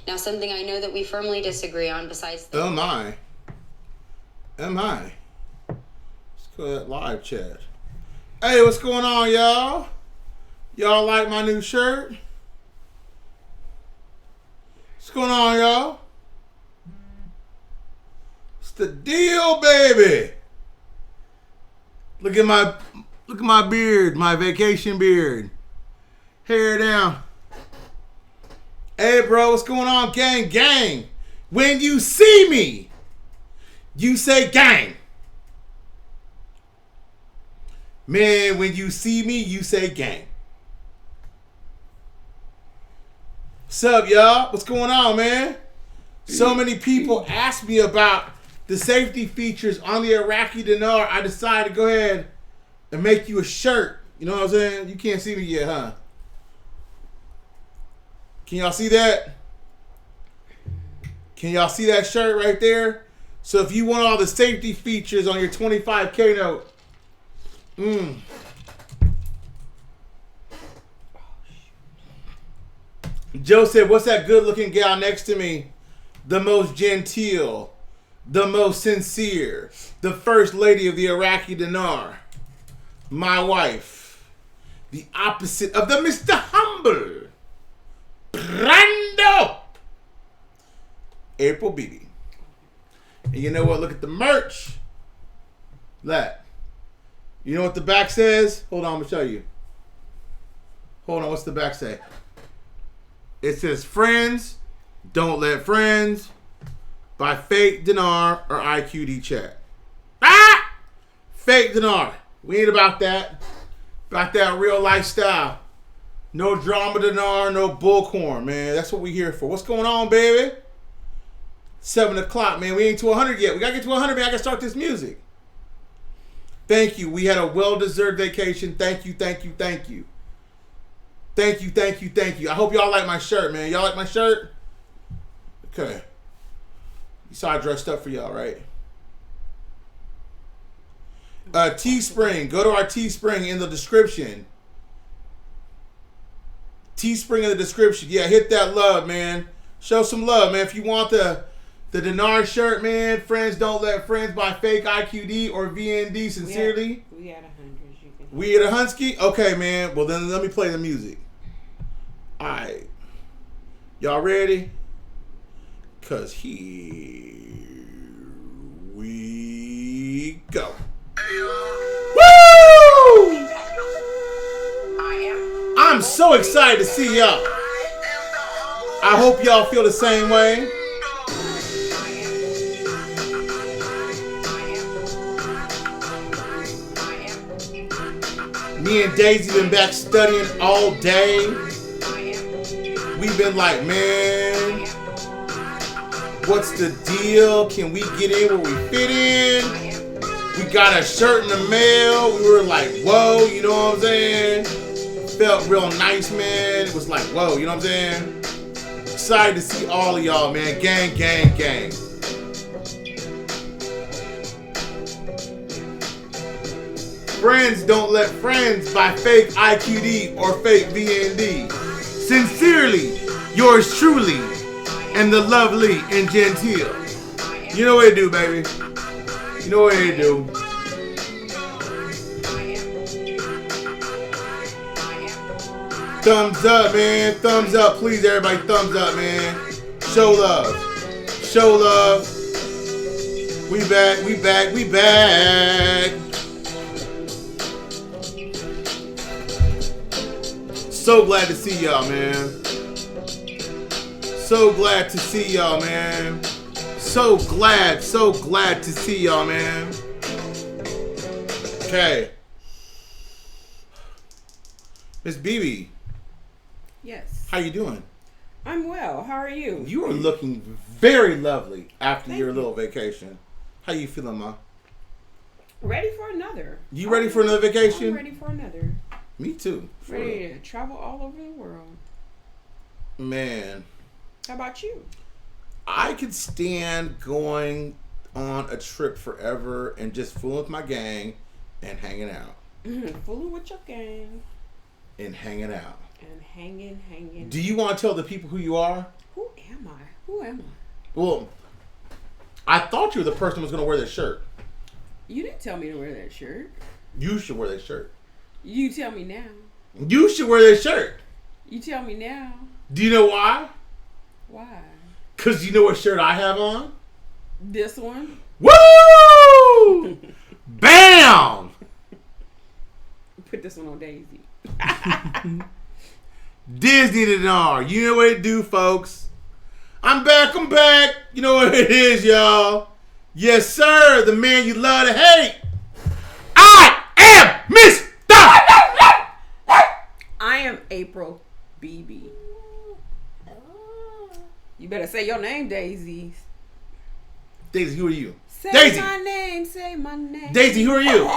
Now, something I know that we firmly disagree on besides... Am I? Let's go to that live chat. Hey, what's going on, y'all? Y'all like my new shirt? What's going on, y'all? It's the deal, baby. Look at my beard, my vacation beard. Hair down. Hey, bro, what's going on, gang? Gang. When you see me, you say gang. Man, when you see me, you say gang. What's up, y'all? What's going on, man? So many people ask me about the safety features on the Iraqi Dinar. I decided to go ahead and make you a shirt. You know what I'm saying? You can't see me yet, huh? Can y'all see that? Can y'all see that shirt right there? So if you want all the safety features on your 25K note, Joe said, what's that good looking gal next to me? The most genteel, the most sincere, the first lady of the Iraqi Dinar. My wife. The opposite of the Mr. Humble. Brando. April Beebe. And you know what? Look at the merch. That. You know what the back says? Hold on, I'm going to show you. Hold on, what's the back say? It says, friends, don't let friends by Fake Dinar or IQD chat. Ah! Fake Dinar. We ain't about that. About that real lifestyle. No drama dinar, no bullcorn, man. That's what we here for. What's going on, baby? 7 o'clock, man. We ain't to 100 yet. We got to get to 100, man. I got to start this music. Thank you. We had a well-deserved vacation. Thank you, thank you, thank you. Thank you, thank you, thank you. I hope y'all like my shirt, man. Y'all like my shirt? Okay. You saw I dressed up for y'all, right? Teespring. Go to our Teespring in the description. Teespring in the description. Yeah, hit that love, man. Show some love, man. If you want the Dinar shirt, man, friends don't let friends buy Fake IQD or VND. Sincerely. We had 100. We at a Hunsky? Okay, man. Well, then let me play the music. All right. Y'all ready? Because here we go. Woo! I'm so excited to see y'all. I hope y'all feel the same way. Me and Daisy been back studying all day. We've been like, man, what's the deal? Can we get in where we fit in? We got a shirt in the mail. We were like, whoa, you know what I'm saying? Felt real nice, man. It was like, whoa, you know what I'm saying? Excited to see all of y'all, man. Gang, gang, gang. Friends don't let friends buy Fake IQD or Fake VND. Sincerely, yours truly, and the lovely and genteel. You know what it do, baby. You know what it do. Thumbs up, man. Thumbs up. Please, everybody, thumbs up, man. Show love. Show love. We back, we back, we back. So glad to see y'all, man. So glad to see y'all, man. So glad to see y'all, man. Okay. Miss BB. Yes. How you doing? I'm well. How are you? You are looking very lovely after Thank your you. little vacation. How you feeling, Ma? Ready for another. You ready for another vacation? I'm ready for another. Me too. For Ready real. to travel all over the world. Man, How about you? I could stand going on a trip forever and just fooling with my gang and hanging out. Fooling with your gang. and hanging out. And hanging. Do you want to tell the people who you are? Who am I? Well, I thought you were the person who was going to wear this shirt. You didn't tell me to wear that shirt. You should wear this shirt. You tell me now. You should wear this shirt. You tell me now. Do you know why? Why? Because you know what shirt I have on? This one? Woo! Bam! Put this one on Daisy. Disney Dinar. You know what it do, folks. I'm back. You know what it is, y'all. Yes, sir. The man you love to hate. I am Mr. I am April BB. You better say your name, Daisy. Daisy, who are you? Say Daisy. my name. Say my name. Daisy, who are you?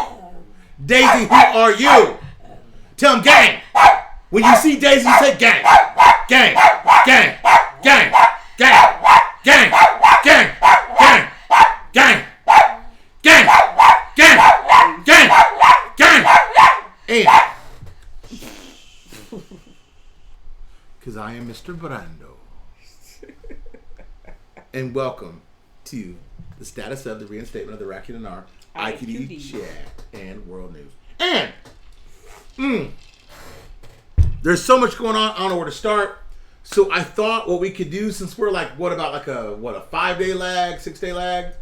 Daisy, who are you? Tell him gang. When you see Daisy, you say gang. Gang. Gang. Gang. Gang. Gang. Gang. Gang. Gang. Gang. Gang. Gang. Gang. And because I am Mr. Brando. And welcome to the status of the reinstatement of the Iraqi Dinar IQD chat and world news. And there's so much going on. I don't know where to start. So I thought what we could do, since we're like, a 5-day lag, 6-day lag?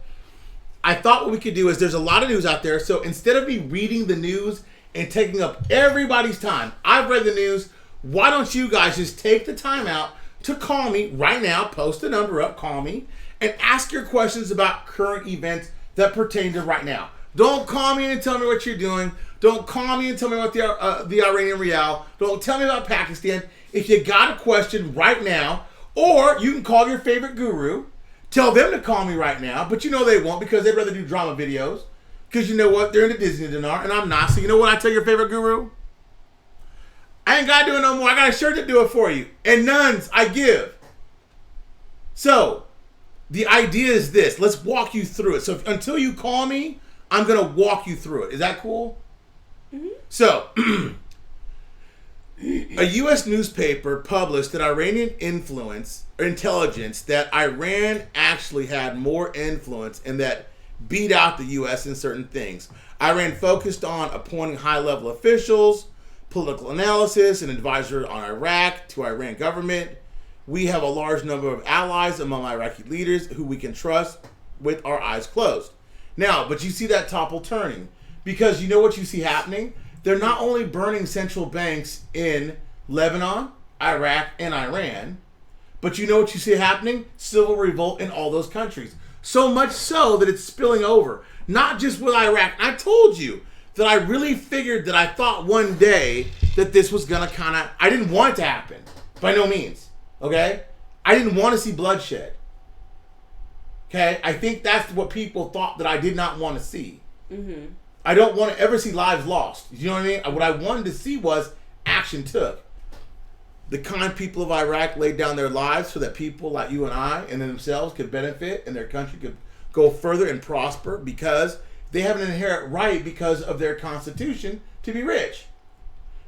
I thought what we could do is there's a lot of news out there. So instead of me reading the news and taking up everybody's time, I've read the news. Why don't you guys just take the time out to call me right now, post the number up, call me, and ask your questions about current events that pertain to right now. Don't call me and tell me what you're doing. Don't call me and tell me about the Iranian Real. Don't tell me about Pakistan. If you got a question right now, or you can call your favorite guru, tell them to call me right now, but you know they won't because they'd rather do drama videos. Because you know what? They're into Disney Dinar, and I'm not. So you know what I tell your favorite guru? I ain't got to do it no more. I got a shirt to do it for you. And nuns I give. So, the idea is this. Let's walk you through it. So, until you call me, I'm going to walk you through it. Is that cool? Mm-hmm. So, a U.S. newspaper published that Iranian intelligence that Iran actually had more influence and that beat out the U.S. in certain things. Iran focused on appointing high-level officials, political analysis, and advisor on Iraq to Iran government. We have a large number of allies among Iraqi leaders who we can trust with our eyes closed. Now, but you see that topple turning because you know what you see happening? They're not only burning central banks in Lebanon, Iraq, and Iran, but you know what you see happening? Civil revolt in all those countries. So much so that it's spilling over. Not just with Iraq. I told you that I really figured that I thought one day that this was going to I didn't want it to happen. By no means. Okay? I didn't want to see bloodshed. Okay? I think that's what people thought that I did not want to see. Mm-hmm. I don't want to ever see lives lost. You know what I mean? What I wanted to see was action took. The kind people of Iraq laid down their lives so that people like you and I and themselves could benefit and their country could go further and prosper because they have an inherent right because of their constitution to be rich.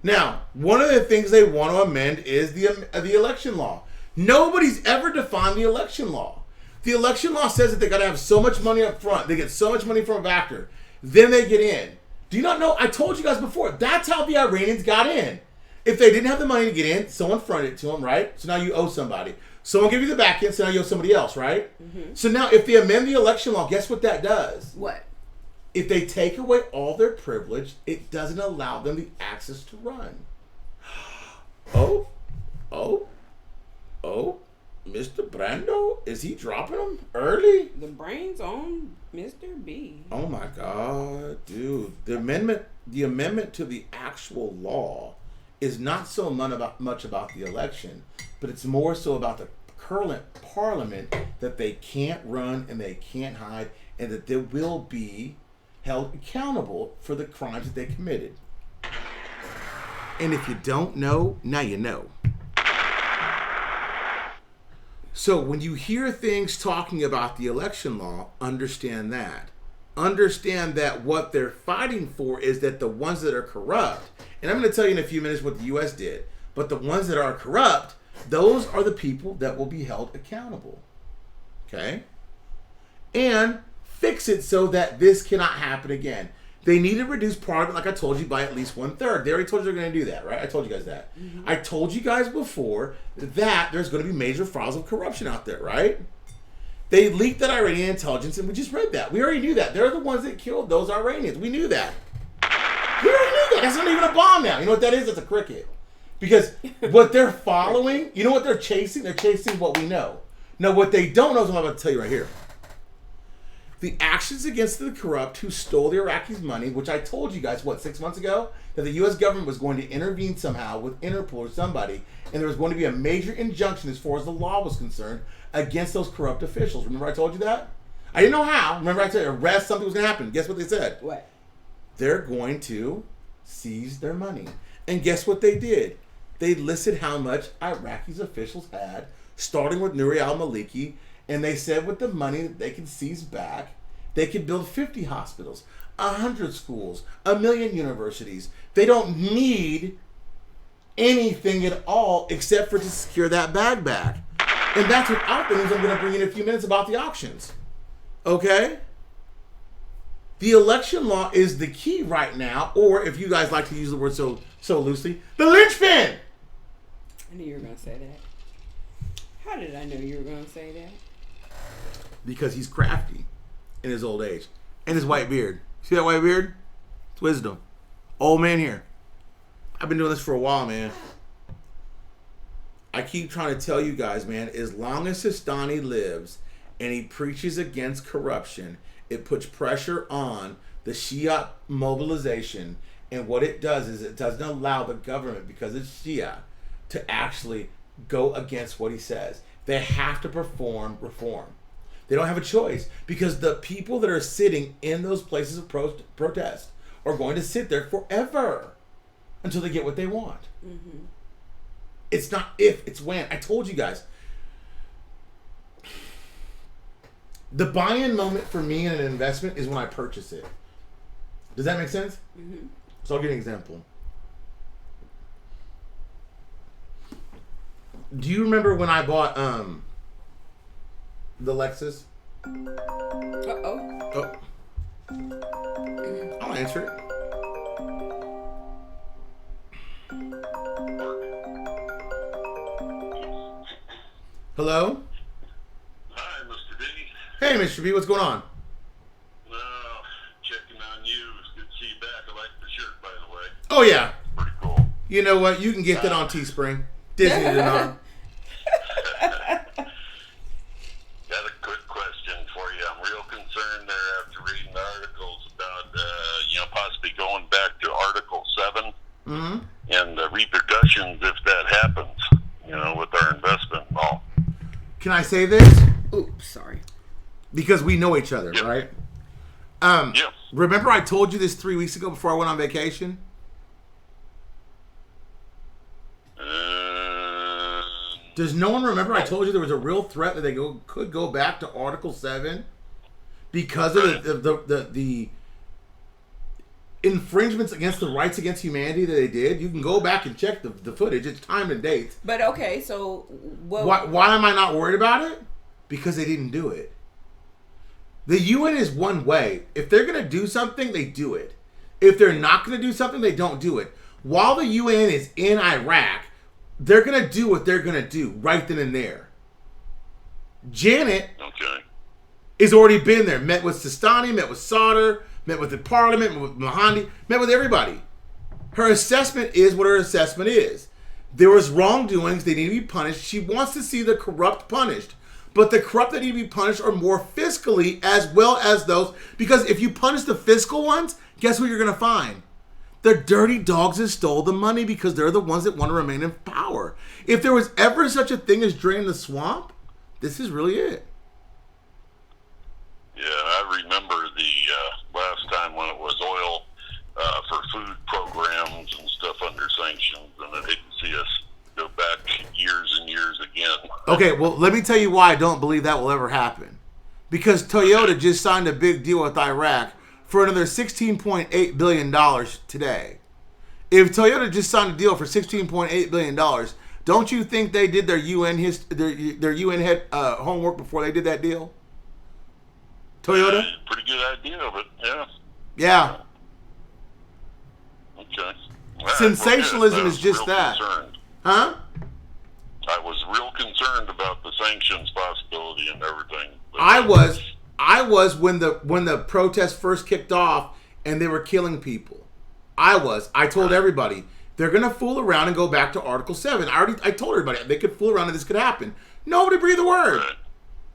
Now, one of the things they want to amend is the election law. Nobody's ever defined the election law. The election law says that they got to have so much money up front. They get so much money from a backer. Then they get in. Do you not know? I told you guys before. That's how the Iranians got in. If they didn't have the money to get in, someone fronted it to them, right? So now you owe somebody. Someone gave you the back end, so now you owe somebody else, right? Mm-hmm. So now if they amend the election law, guess what that does? What? If they take away all their privilege, it doesn't allow them the access to run. Oh, Mr. Brando, is he dropping them early? The brains on Mr. B. Oh my God, dude! The amendment to the actual law is not so much about the election, but it's more so about the current parliament that they can't run and they can't hide, and that they will be held accountable for the crimes that they committed. And if you don't know, now you know. So when you hear things talking about the election law, understand that. understand that what they're fighting for is that the ones that are corrupt, and I'm going to tell you in a few minutes what the U.S. did, but the ones that are corrupt, those are the people that will be held accountable. Okay? And fix it so that this cannot happen again. They need to reduce Parliament, like I told you, by at least 1/3. They already told you they're going to do that, right? I told you guys that. Mm-hmm. I told you guys before that there's going to be major files of corruption out there, right? They leaked that Iranian intelligence, and we just read that. We already knew that. They're the ones that killed those Iranians. We knew that. We already knew that. That's not even a bomb now. You know what that is? It's a cricket. Because what they're following, you know what they're chasing? They're chasing what we know. Now, what they don't know is what I'm about to tell you right here. The actions against the corrupt who stole the Iraqis' money, which I told you guys, 6 months ago? That the U.S. government was going to intervene somehow with Interpol or somebody, and there was going to be a major injunction as far as the law was concerned against those corrupt officials. Remember I told you that? I didn't know how. Remember I said arrest, something was going to happen. Guess what they said? What? They're going to seize their money. And guess what they did? They listed how much Iraqis officials had, starting with Nouri al-Maliki, and they said with the money that they could seize back, they could build 50 hospitals, 100 schools, 1 million universities. They don't need anything at all except for to secure that bag back. And that's without the news I'm going to bring in a few minutes about the auctions. Okay? The election law is the key right now, or if you guys like to use the word so loosely, the linchpin. I knew you were going to say that. How did I know you were going to say that? Because he's crafty in his old age. And his white beard. See that white beard? It's wisdom. Old man here. I've been doing this for a while, man. I keep trying to tell you guys, man, as long as Sistani lives and he preaches against corruption, it puts pressure on the Shia mobilization. And what it does is it doesn't allow the government, because it's Shia, to actually go against what he says. They have to perform reform. They don't have a choice, because the people that are sitting in those places of protest are going to sit there forever until they get what they want. Mm-hmm. It's not if, it's when. I told you guys. The buy-in moment for me in an investment is when I purchase it. Does that make sense? Mm-hmm. So I'll give you an example. Do you remember when I bought the Lexus? Uh-oh. Oh. I'll answer it. Hello? Hi, Mr. B. Hey, Mr. B, what's going on? Checking on you. It's good to see you back. I like the shirt, by the way. Oh, yeah. Pretty cool. You know what? You can get that on Teespring. Disney did not. Got a quick question for you. I'm real concerned there after reading the articles about, possibly going back to Article 7 and the repercussions if that happens, with our investment and all. Can I say this? Oops, sorry. Because we know each other, Yep. right? Yep. Remember I told you this 3 weeks ago before I went on vacation? Does no one remember I told you there was a real threat that they could go back to Article 7 because of the infringements against the rights against humanity that they did? You can go back and check the footage. It's time and date. But okay, so why am I not worried about it? Because they didn't do it. The UN is one way. If they're going to do something, they do it. If they're not going to do something, they don't do it. While the UN is in Iraq, they're going to do what they're going to do right then and there. Janet has already been there. Met with Sistani, met with Sauder, met with the parliament, met with Mahandi, met with everybody. Her assessment is what her assessment is. There was wrongdoings. They need to be punished. She wants to see the corrupt punished. But the corrupt that need to be punished are more fiscally as well as those. Because if you punish the fiscal ones, guess what you're going to find? The dirty dogs that stole the money because they're the ones that want to remain in power. If there was ever such a thing as drain the swamp, this is really it. Yeah, I remember the last time when it was oil for food programs and stuff under sanctions, and I hate to see us go back years and years again. Okay, well, let me tell you why I don't believe that will ever happen. because Toyota just signed a big deal with Iraq for another $16.8 billion today. If Toyota just signed a deal for $16.8 billion, don't you think they did their UN head homework before they did that deal? Toyota? Pretty good idea of it, yeah. Yeah. Okay. Sensationalism is just that. Concerned. Huh? I was real concerned about the sanctions possibility and everything. But I was when the protests first kicked off and they were killing people. I told everybody they're gonna fool around and go back to Article 7. I told everybody they could fool around and this could happen. Nobody breathed a word. Right.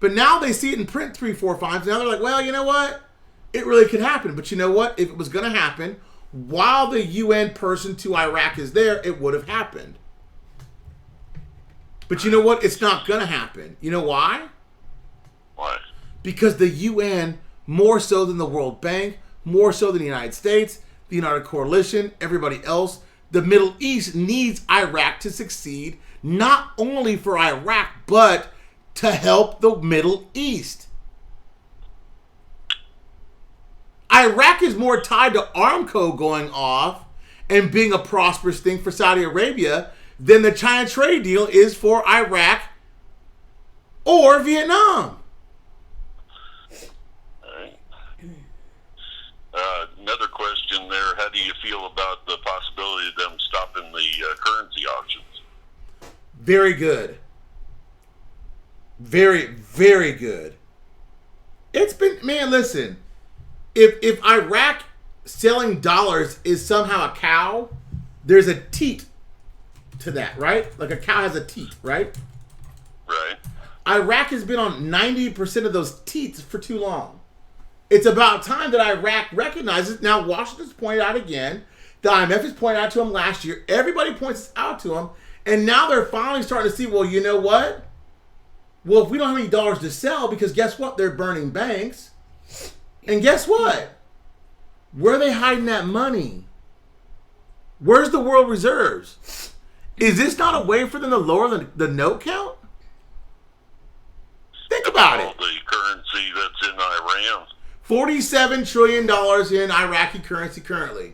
But now they see it in print 3, 4, 5. Now they're like, well, you know what? It really could happen. But you know what? If it was gonna happen while the UN person to Iraq is there, it would have happened. But you know what? It's not gonna happen. You know why? Why? Because the UN, more so than the World Bank, more so than the United States, the United Coalition, everybody else, the Middle East needs Iraq to succeed, not only for Iraq, but to help the Middle East. Iraq is more tied to Aramco going off and being a prosperous thing for Saudi Arabia than the China trade deal is for Iraq or Vietnam. Another question there. How do you feel about the possibility of them stopping the currency auctions? Very good. Very, very good. It's been, man, listen. If Iraq selling dollars is somehow a cow, there's a teat to that, right? Like a cow has a teat, right? Right. Iraq has been on 90% of those teats for too long. It's about time that Iraq recognizes. Now, Washington's pointed out again. The IMF has pointed out to them last year. Everybody points out to them. And now they're finally starting to see, well, you know what? Well, if we don't have any dollars to sell, because guess what? They're burning banks. And guess what? Where are they hiding that money? Where's the world reserves? Is this not a way for them to lower the note count? Think about it. The currency that's in Iran. $47 trillion in Iraqi currency currently.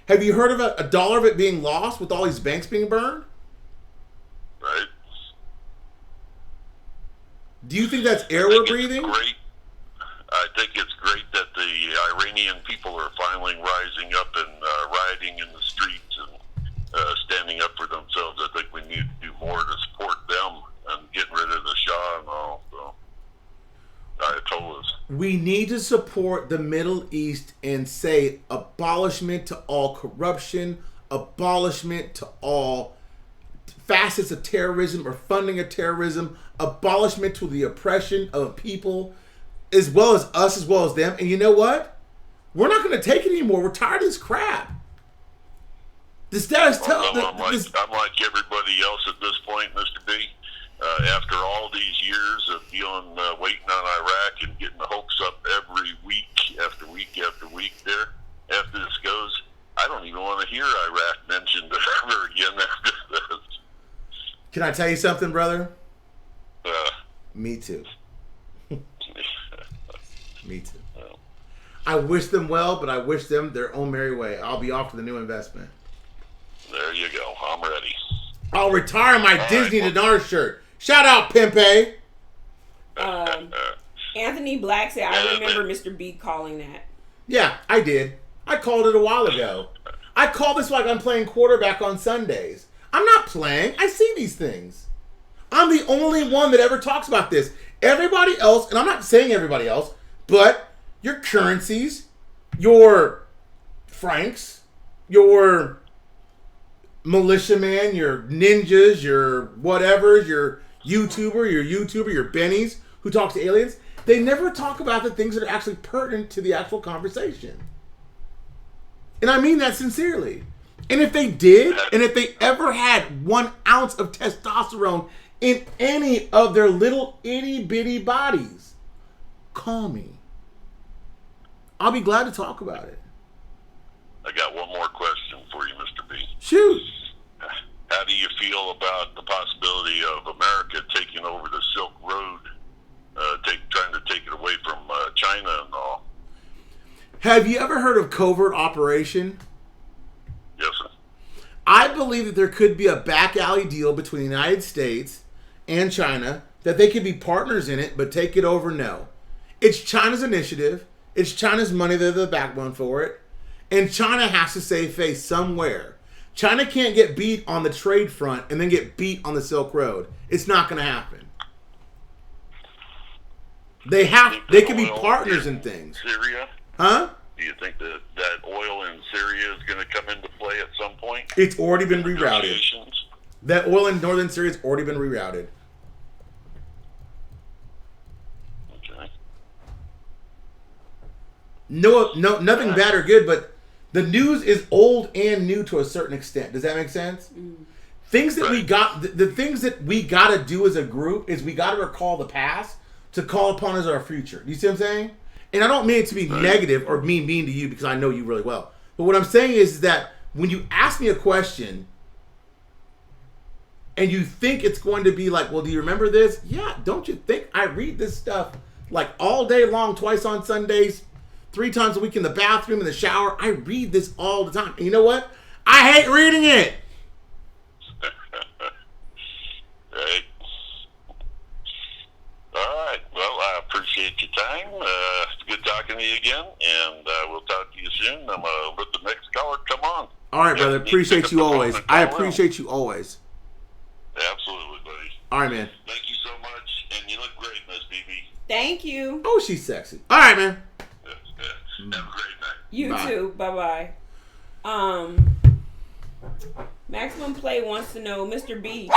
Have you heard of a dollar of it being lost with all these banks being burned? Right. Do you think that's air we're breathing? Great. I think it's great that the Iranian people are finally rising up and rioting in the streets and standing up for themselves. I think we need to do more to support them and get rid of the Shah and all. So, Ayatollahs. We need to support the Middle East and say abolishment to all corruption, abolishment to all facets of terrorism or funding of terrorism, abolishment to the oppression of people, as well as us, as well as them. And you know what? We're not going to take it anymore. We're tired of this crap. The status I'm like everybody else at this point, Mr. B. After all these years of waiting on Iraq and getting the hopes up every week after week after week there, after this goes, I don't even want to hear Iraq mentioned ever again after this. Can I tell you something, brother? Me too. Me too. I wish them well, but I wish them their own merry way. I'll be off to the new investment. There you go. I'm ready. I'll retire my Disney Dinar shirt. Shout out, Pimpe. Anthony Black said, I remember Mr. B calling that. Yeah, I did. I called it a while ago. I call this like I'm playing quarterback on Sundays. I'm not playing. I see these things. I'm the only one that ever talks about this. Everybody else, and I'm not saying everybody else, but your currencies, your francs, your militiaman, your ninjas, your whatevers, your YouTuber, your bennies who talks to aliens, they never talk about the things that are actually pertinent to the actual conversation. And I mean that sincerely. And if they did, and if they ever had 1 ounce of testosterone in any of their little itty bitty bodies, call me. I'll be glad to talk about it. I got one more question for you, Mr. B. Shoot. How do you feel about the possibility of America taking over the Silk Road, trying to take it away from Have you ever heard of covert operation? Yes, sir. I believe that there could be a back alley deal between the United States and China, that they could be partners in it, but take it over, no. It's China's initiative. It's China's money. They're the backbone for it. And China has to save face somewhere. China can't get beat on the trade front and then get beat on the Silk Road. It's not going to happen. They can be partners in things. Syria? Huh? Do you think that oil in Syria is going to come into play at some point? It's already been rerouted. Negotiations? That oil in northern Syria has already been rerouted. Okay. No, nothing bad or good, but the news is old and new to a certain extent. Does that make sense? Things that we got, the things that we got to do as a group is we got to recall the past to call upon as our future. Do you see what I'm saying? And I don't mean it to be negative or mean to you, because I know you really well. But what I'm saying is that when you ask me a question and you think it's going to be like, well, do you remember this? Yeah, don't you think I read this stuff like all day long, twice on Sundays, 3 times a week in the bathroom, in the shower? I read this all the time. And you know what? I hate reading it. Right. All right. Well, I appreciate your time. It's good talking to you again, and we'll talk to you soon. I'm going to let the next caller come on. All right, brother. Appreciate you always. I appreciate you always. Absolutely, buddy. All right, man. Thank you so much, and you look great, Miss BB. Thank you. Oh, she's sexy. All right, man. Have a great night. You Bye. too. Bye bye. Maximum Play wants to know, Mr. B,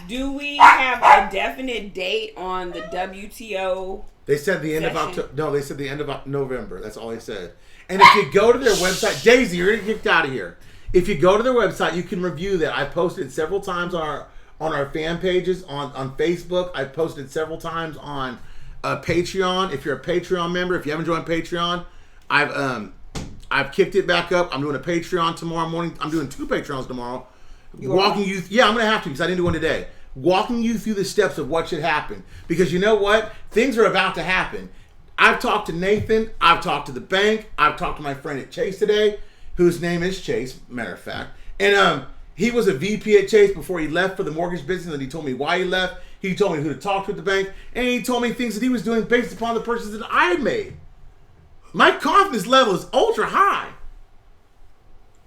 do we have a definite date on the WTO? They said the end of Session. October. No, they said the end of November. That's all they said. And if you go to their website, Daisy, you're gonna get kicked out of here. If you go to their website, you can review that. I posted it several times on our fan pages on Facebook. I posted it several times on Patreon. If you're a Patreon member, if you haven't joined Patreon, I've kicked it back up. I'm doing a Patreon tomorrow morning. I'm doing 2 Patreons tomorrow. Walking you, yeah, I'm gonna have to, because I didn't do one today. Walking you through the steps of what should happen, because you know what, things are about to happen. I've talked to Nathan. I've talked to the bank. I've talked to my friend at Chase today, whose name is Chase, matter of fact. And he was a VP at Chase before he left for the mortgage business, and he told me why he left. He told me who to talk to at the bank, and he told me things that he was doing based upon the purchases that I had made. My confidence level is ultra high.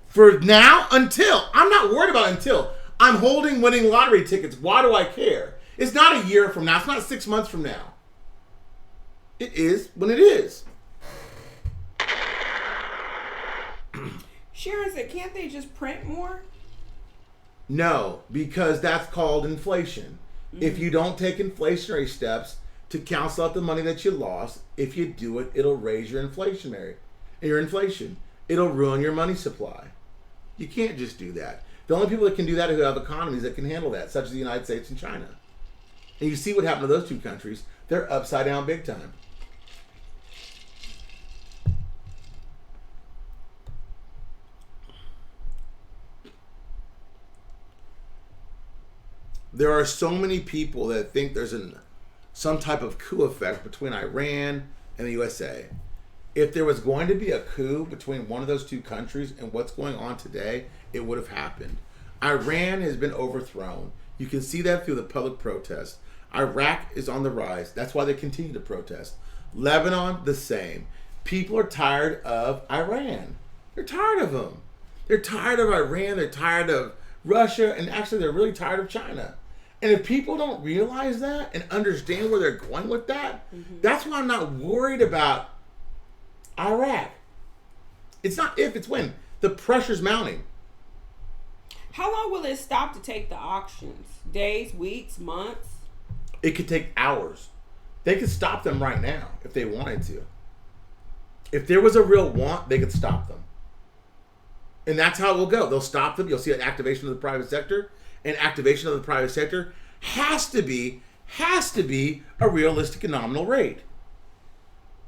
For now, until. I'm not worried about until. I'm holding winning lottery tickets. Why do I care? It's not a year from now. It's not 6 months from now. It is when it is. Sharon said, can't they just print more? No, because that's called inflation. If you don't take inflationary steps to cancel out the money that you lost, if you do it, it'll raise your inflation. It'll ruin your money supply. You can't just do that. The only people that can do that are who have economies that can handle that, such as the United States and China. And you see what happened to those 2 countries. They're upside down big time. There are so many people that think there's some type of coup effect between Iran and the USA. If there was going to be a coup between one of those 2 countries and what's going on today, it would have happened. Iran has been overthrown. You can see that through the public protests. Iraq is on the rise. That's why they continue to protest. Lebanon, the same. People are tired of Iran. They're tired of them. They're tired of Iran. They're tired of Russia. And actually, they're really tired of China. And if people don't realize that and understand where they're going with that, that's why I'm not worried about Iraq. It's not if, it's when. The pressure's mounting. How long will it stop to take the auctions? Days, weeks, months? It could take hours. They could stop them right now if they wanted to. If there was a real want, they could stop them. And that's how it will go. They'll stop them. You'll see an activation of the private sector. And activation of the private sector has to be a realistic and nominal rate.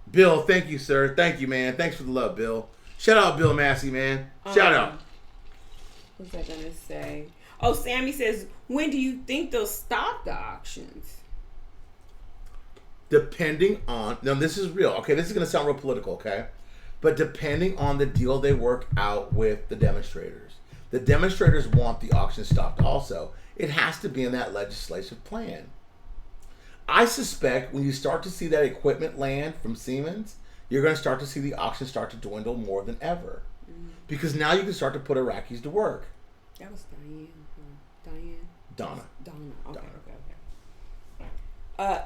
Bill, thank you, sir. Thank you, man. Thanks for the love, Bill. Shout out Bill Massey, man. Shout out. What's I gonna say? Oh, Sammy says, when do you think they'll stop the auctions? Depending on, now this is real. Okay, this is going to sound real political, okay? but depending on the deal they work out with the demonstrators. The demonstrators want the auction stopped also. It has to be in that legislative plan. I suspect when you start to see that equipment land from Siemens, you're going to start to see the auction start to dwindle more than ever. Because now you can start to put Iraqis to work. That was Diane. Donna. Okay.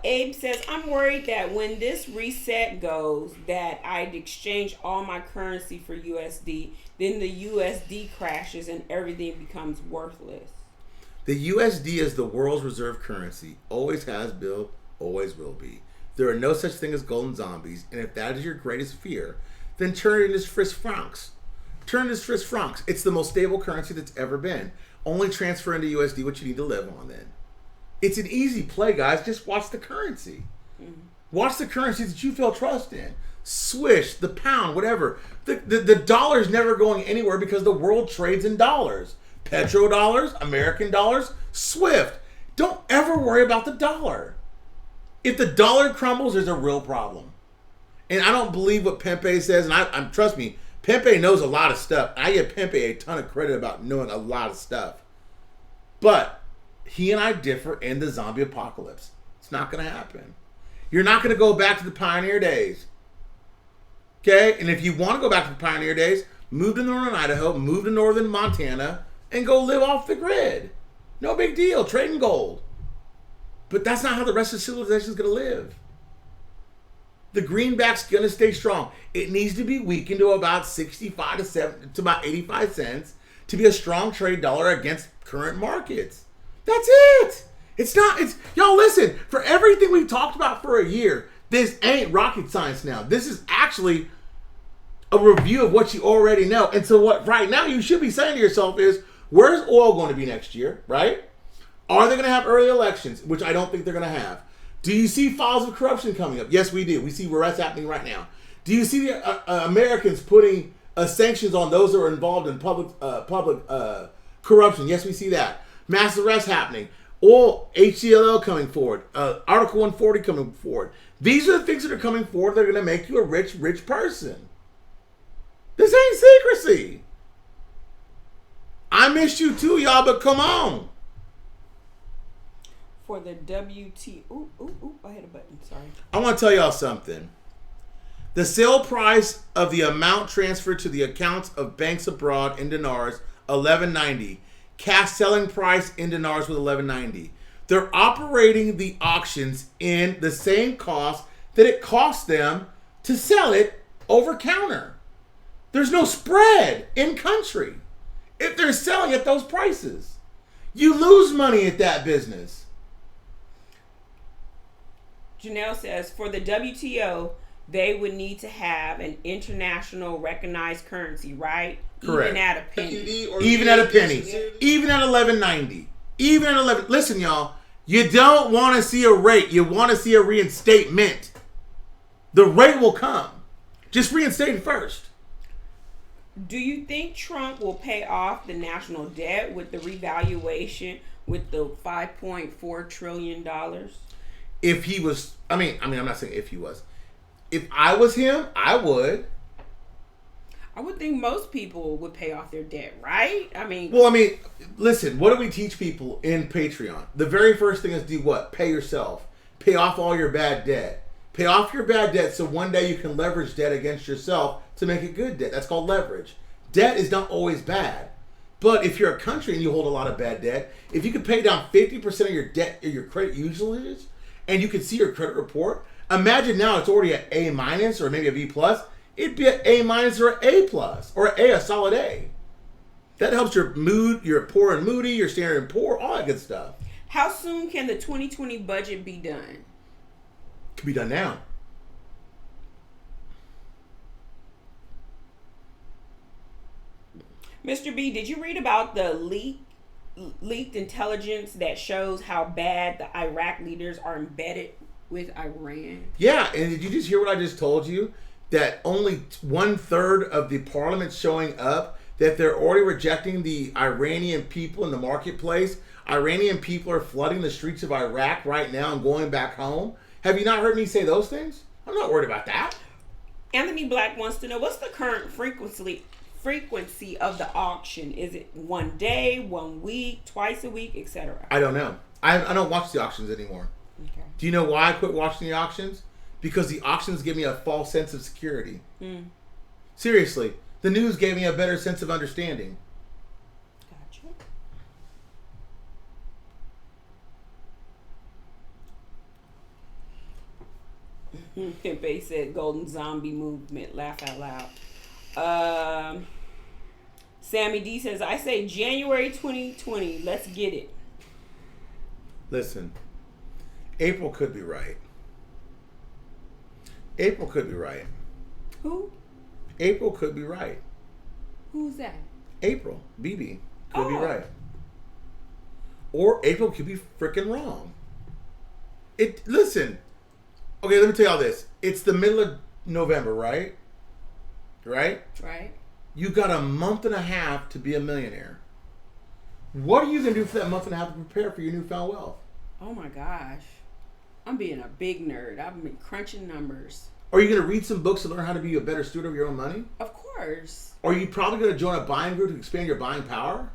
Abe says, I'm worried that when this reset goes, that I'd exchange all my currency for USD. Then the USD crashes and everything becomes worthless. The USD is the world's reserve currency. Always has been, always will be. There are no such thing as golden zombies. And if that is your greatest fear, then turn it into Swiss francs. Turn it into Swiss francs. It's the most stable currency that's ever been. Only transfer into USD what you need to live on then. It's an easy play, guys. Just watch the currency. Watch the currency that you feel trust in. Swish, the pound, whatever. The dollar's never going anywhere because the world trades in dollars. Petrodollars, American dollars, SWIFT. Don't ever worry about the dollar. If the dollar crumbles, there's a real problem. And I don't believe what Pempe says, and I'm trust me, Pempe knows a lot of stuff. I give Pempe a ton of credit about knowing a lot of stuff. But he and I differ in the zombie apocalypse. It's not going to happen. You're not going to go back to the pioneer days. Okay? And if you want to go back to the pioneer days, move to northern Idaho, move to northern Montana, and go live off the grid. No big deal. Trading gold. But that's not how the rest of civilization is going to live. The greenback's going to stay strong. It needs to be weakened to about 65 to 70 to about 85 cents to be a strong trade dollar against current markets. That's it. Y'all listen, for everything we've talked about for a year, this ain't rocket science now. This is actually a review of what you already know. And so what right now you should be saying to yourself is, where's oil going to be next year, right? Are they going to have early elections, which I don't think they're going to have? Do you see files of corruption coming up? Yes, we do. We see where that's happening right now. Do you see the Americans putting sanctions on those that are involved in public corruption? Yes, we see that. Mass arrests happening. Oil, HCLL coming forward. Article 140 coming forward. These are the things that are coming forward that are going to make you a rich, rich person. This ain't secrecy. I missed you too, y'all, but come on. For the WT... I hit a button. Sorry. I want to tell y'all something. The sale price of the amount transferred to the accounts of banks abroad in dinars, $11.90. Cash selling price in dinars with $11.90. They're operating the auctions in the same cost that it costs them to sell it over counter. There's no spread in country if they're selling at those prices. You lose money at that business. Janelle says, for the WTO, they would need to have an international recognized currency, right? Correct. Even at a penny. Even at a penny. Even at $11.90. Even at 11. Listen, y'all. You don't want to see a rate. You want to see a reinstatement. The rate will come. Just reinstate it first. Do you think Trump will pay off the national debt with the revaluation with the $5.4 trillion? If he was, I'm not saying if he was. If I was him, I would. I would think most people would pay off their debt, right? Listen, what do we teach people in Patreon? The very first thing is do what? Pay yourself. Pay off all your bad debt. Pay off your bad debt so one day you can leverage debt against yourself to make it good debt. That's called leverage. Debt is not always bad. But if you're a country and you hold a lot of bad debt, if you could pay down 50% of your debt or your credit usage, and you can see your credit report, imagine now it's already at A- or maybe a B+. It'd be an A- or an A+, or a solid A. That helps your mood, your poor and moody, your standard and poor, all that good stuff. How soon can the 2020 budget be done? Could be done now. Mr. B, did you read about the leaked intelligence that shows how bad the Iraq leaders are embedded with Iran? Yeah, and did you just hear what I just told you? That only 1/3 of the parliament showing up, that they're already rejecting the Iranian people in the marketplace. Iranian people are flooding the streets of Iraq right now and going back home. Have you not heard me say those things? I'm not worried about that. Anthony Black wants to know, what's the current frequency of the auction? Is it 1 day, 1 week, twice a week, etc.? I don't know. I don't watch the auctions anymore. Okay. Do you know why I quit watching the auctions? Because the auctions give me a false sense of security. Seriously, the news gave me a better sense of understanding. Gotcha. Pimpe said golden zombie movement. Laugh out loud. Sammy D says, I say January 2020. Let's get it. Listen, April could be right. April could be right. Who? April could be right. Who's that? April, BB, could be Oh. right. Or April could be freaking wrong. Listen, okay, let me tell y'all this. It's the middle of November, right? Right? Right. You got a month and a half to be a millionaire. What are you going to do for that month and a half to prepare for your newfound wealth? Oh my gosh. I'm being a big nerd. I've been crunching numbers. Are you going to read some books to learn how to be a better steward of your own money? Of course. Or are you probably going to join a buying group to expand your buying power?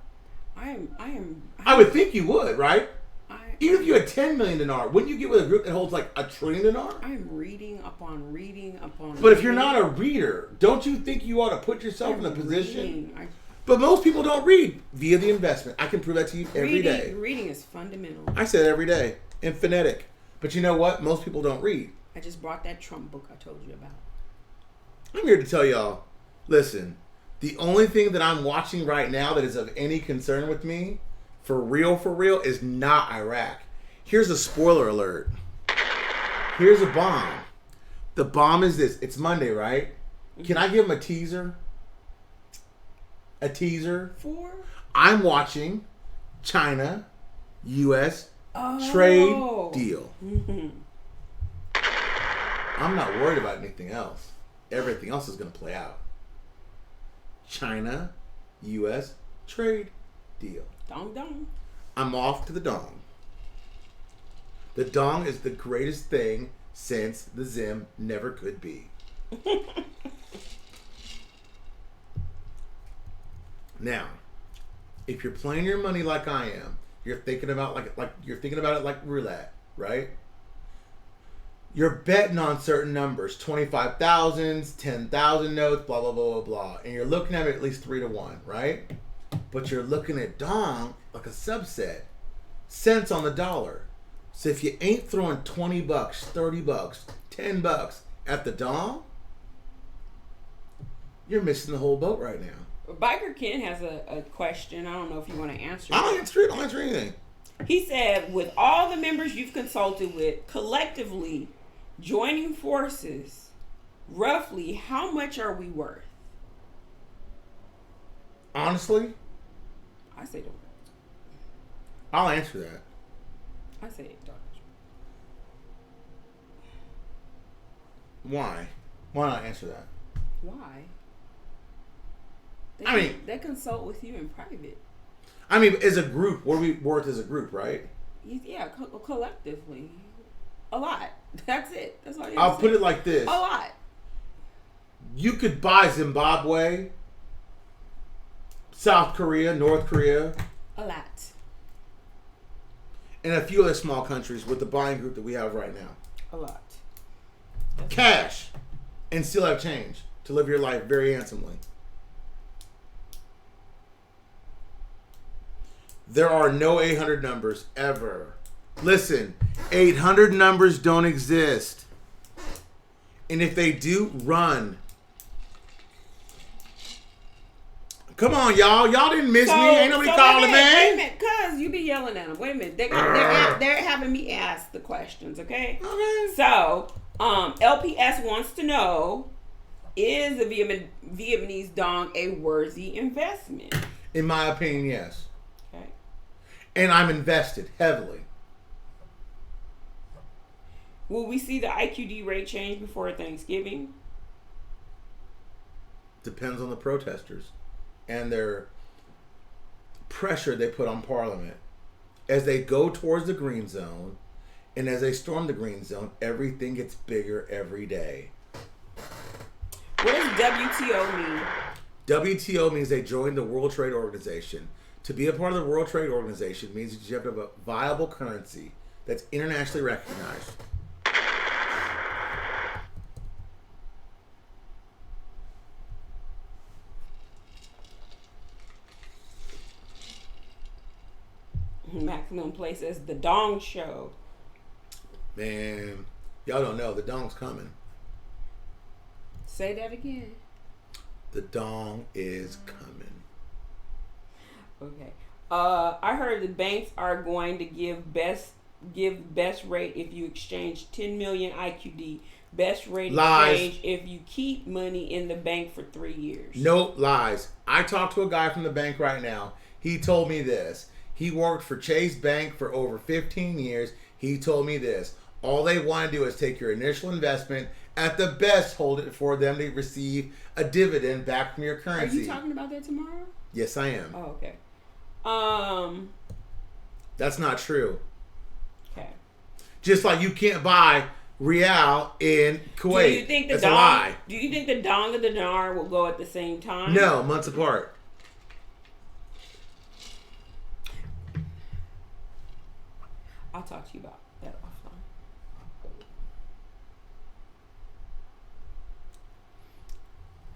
I would think you would, right? I Even if you had 10 million dinar, wouldn't you get with a group that holds like $1 trillion dinar? I'm reading upon reading upon But if you're not a reader, don't you think you ought to put yourself in a position? But most people don't read via the investment. I can prove that to you every day. Reading is fundamental. I say it every day in phonetic. But you know what? Most people don't read. I just brought that Trump book I told you about. I'm here to tell y'all, listen, the only thing that I'm watching right now that is of any concern with me, for real, is not Iraq. Here's a spoiler alert. Here's a bomb. The bomb is this. It's Monday, right? Can I give him a teaser? A teaser? For? I'm watching China, U.S. trade deal. I'm not worried about anything else. Everything else is going to play out. China, U.S. trade deal. Dong dong. I'm off to the dong. The dong is the greatest thing since the Zim never could be. Now, if you're playing your money like I am, you're thinking about it like roulette, right? You're betting on certain numbers, 25,000s, 10,000 notes, blah blah blah blah blah, and you're looking at it at least 3 to 1, right? But you're looking at dong like a subset, cents on the dollar. So if you ain't throwing $20, $30, $10 at the dong, you're missing the whole boat right now. Biker Ken has a question. I don't know if you want to answer it. I'll answer it. I'll answer anything. He said, with all the members you've consulted with, collectively joining forces, roughly how much are we worth? Honestly, I say don't. I'll answer that. I say don't. Why? Why not answer that? Why? They consult with you in private. I mean, as a group, what are we worth as a group, right? Yeah, collectively. A lot. That's it. That's all you I'll put it like this. A lot. You could buy Zimbabwe, South Korea, North Korea, A lot. and a few other small countries with the buying group that we have right now. A lot. Cash, and still have change to live your life very handsomely. There are no 800 numbers ever. Listen, 800 numbers don't exist. And if they do, run. Come on, y'all. Y'all didn't miss me. Ain't nobody calling me. Wait a minute, cuz you be yelling at them. Wait a minute. They're having me ask the questions, okay? Okay. So, LPS wants to know, is the Vietnamese dong a worthy investment? In my opinion, yes. Okay. And I'm invested heavily. Will we see the IQD rate change before Thanksgiving? Depends on the protesters and their pressure they put on Parliament. As they go towards the green zone and as they storm the green zone, everything gets bigger every day. What does WTO mean? WTO means they joined the World Trade Organization. To be a part of the World Trade Organization means that you have to have a viable currency that's internationally recognized. Maximum Play says the Dong Show. Man, y'all don't know. The dong's coming. Say that again. The dong is coming. Okay. I heard the banks are going to give best rate if you exchange 10 million IQD. Best rate Lies. exchange if you keep money in the bank for 3 years. No lies. I talked to a guy from the bank right now. He told me this. He worked for Chase Bank for over 15 years. He told me this. All they want to do is take your initial investment, at the best hold it for them to receive a dividend back from your Are currency. you talking about that tomorrow? Yes, I am. Oh, okay. That's not true. Okay. Just like you can't buy Real in Kuwait. Do you think the That's a lie. Do you think the dong and the dinar will go at the same time? No, months apart. I'll talk to you about that offline.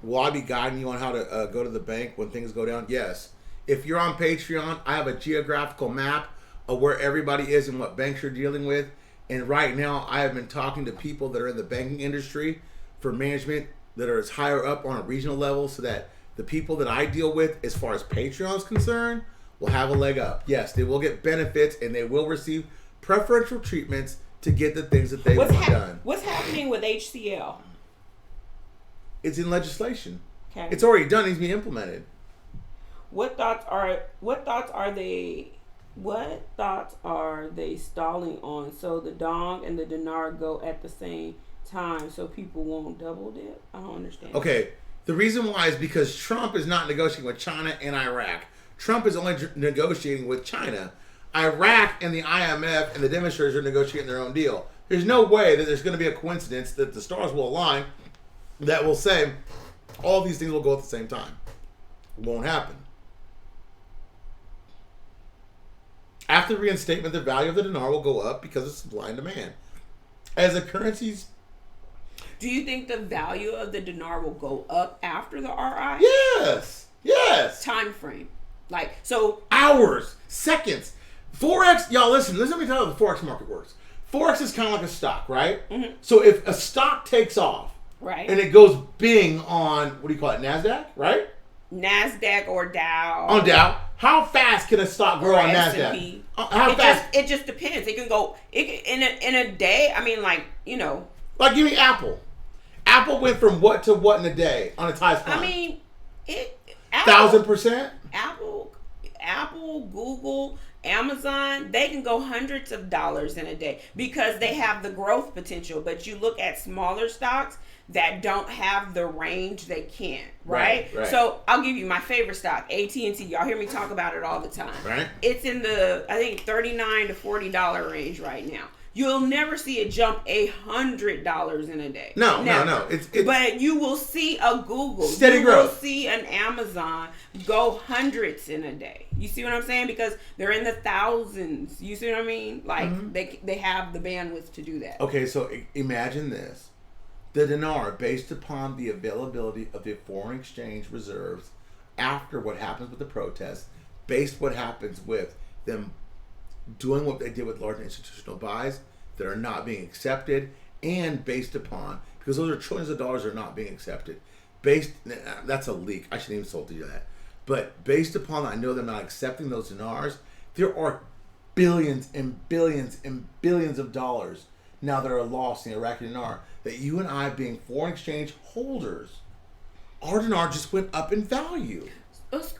Will I be guiding you on how to go to the bank when things go down? Yes. If you're on Patreon, I have a geographical map of where everybody is and what banks you're dealing with. And right now, I have been talking to people that are in the banking industry for management that are as higher up on a regional level so that the people that I deal with, as far as Patreon is concerned, will have a leg up. Yes, they will get benefits and they will receive preferential treatments to get the things that they want done. What's happening with HCL? It's in legislation. Okay. It's already done. It needs to be implemented. What thoughts are they stalling on so the dong and the dinar go at the same time so people won't double dip? I don't understand. Okay, the reason why is because Trump is not negotiating with China and Iraq. Trump is only negotiating with China. Iraq and the IMF and the demonstrators are negotiating their own deal. There's no way that there's going to be a coincidence that the stars will align that will say all these things will go at the same time. It won't happen. After reinstatement, the value of the dinar will go up because of supply and demand. As the currencies... Do you think the value of the dinar will go up after the RI? Yes! Yes! Time frame. Like, so... Hours! Seconds! Forex... Y'all, listen to me tell you how the Forex market works. Forex is kind of like a stock, right? Mm-hmm. So if a stock takes off, right, and it goes bing on, what do you call it, NASDAQ, right? NASDAQ or Dow. On Dow. How fast can a stock grow on S&P. NASDAQ? How fast? It just depends. It can go in a day. I mean, like, you know. Like, give me Apple. Apple went from what to what in a day on its highest point? I mean, 1,000%? Apple, Google, Amazon, they can go hundreds of dollars in a day because they have the growth potential. But you look at smaller stocks that don't have the range, they can't, right? So I'll give you my favorite stock, AT&T. Y'all hear me talk about it all the time. Right. It's in the, I think, $39 to $40 range right now. You'll never see it jump $100 in a day. No. It's but you will see a Google. Steady growth. You will see an Amazon go hundreds in a day. You see what I'm saying? Because they're in the thousands. You see what I mean? Like, they have the bandwidth to do that. Okay, so imagine this. The dinar, based upon the availability of the foreign exchange reserves after what happens with the protests, based what happens with them doing what they did with large institutional buys that are not being accepted, and based upon, because those are trillions of dollars that are not being accepted, that's a leak, I shouldn't even insult you that, but based upon, I know they're not accepting those dinars, there are billions and billions and billions of dollars now that are lost in the Iraqi dinar, that you and I, being foreign exchange holders, our dinar just went up in value.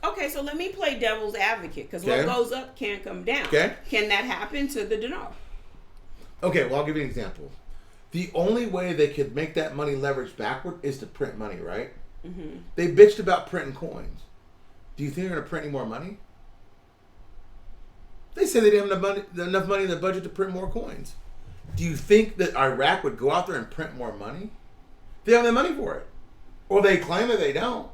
Okay, so let me play devil's advocate, because what goes up can't come down. Okay. Can that happen to the dinar? Okay, well, I'll give you an example. The only way they could make that money leverage backward is to print money, right? Mm-hmm. They bitched about printing coins. Do you think they're going to print any more money? They say they didn't have enough money in the budget to print more coins. Do you think that Iraq would go out there and print more money? They have the money for it. Or they claim that they don't.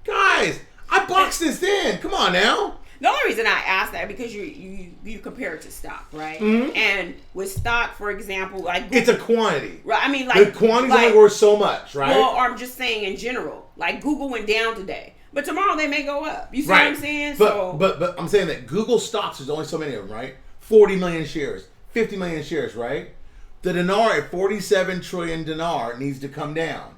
Guys, I boxed this in. Come on now. The only reason I asked that because you compare it to stock, right? Mm-hmm. And with stock, for example, like It's a quantity. right? I mean, like The quantity's only worth so much, right? Well, I'm just saying in general, like Google went down today, but tomorrow they may go up. You see what I'm saying? But I'm saying that Google stocks, there's only so many of them, right? 40 million shares, 50 million shares, right? The dinar at 47 trillion dinar needs to come down.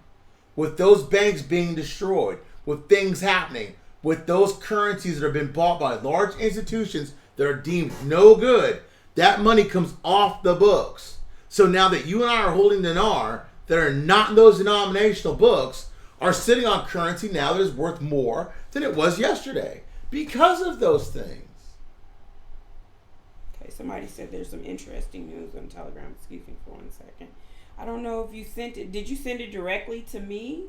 With those banks being destroyed, with things happening, with those currencies that have been bought by large institutions that are deemed no good, that money comes off the books. So now that you and I are holding dinar that are not in those denominational books, are sitting on currency now that is worth more than it was yesterday because of those things. Okay, somebody said there's some interesting news on Telegram. Excuse me for 1 second. I don't know if you sent it. Did you send it directly to me?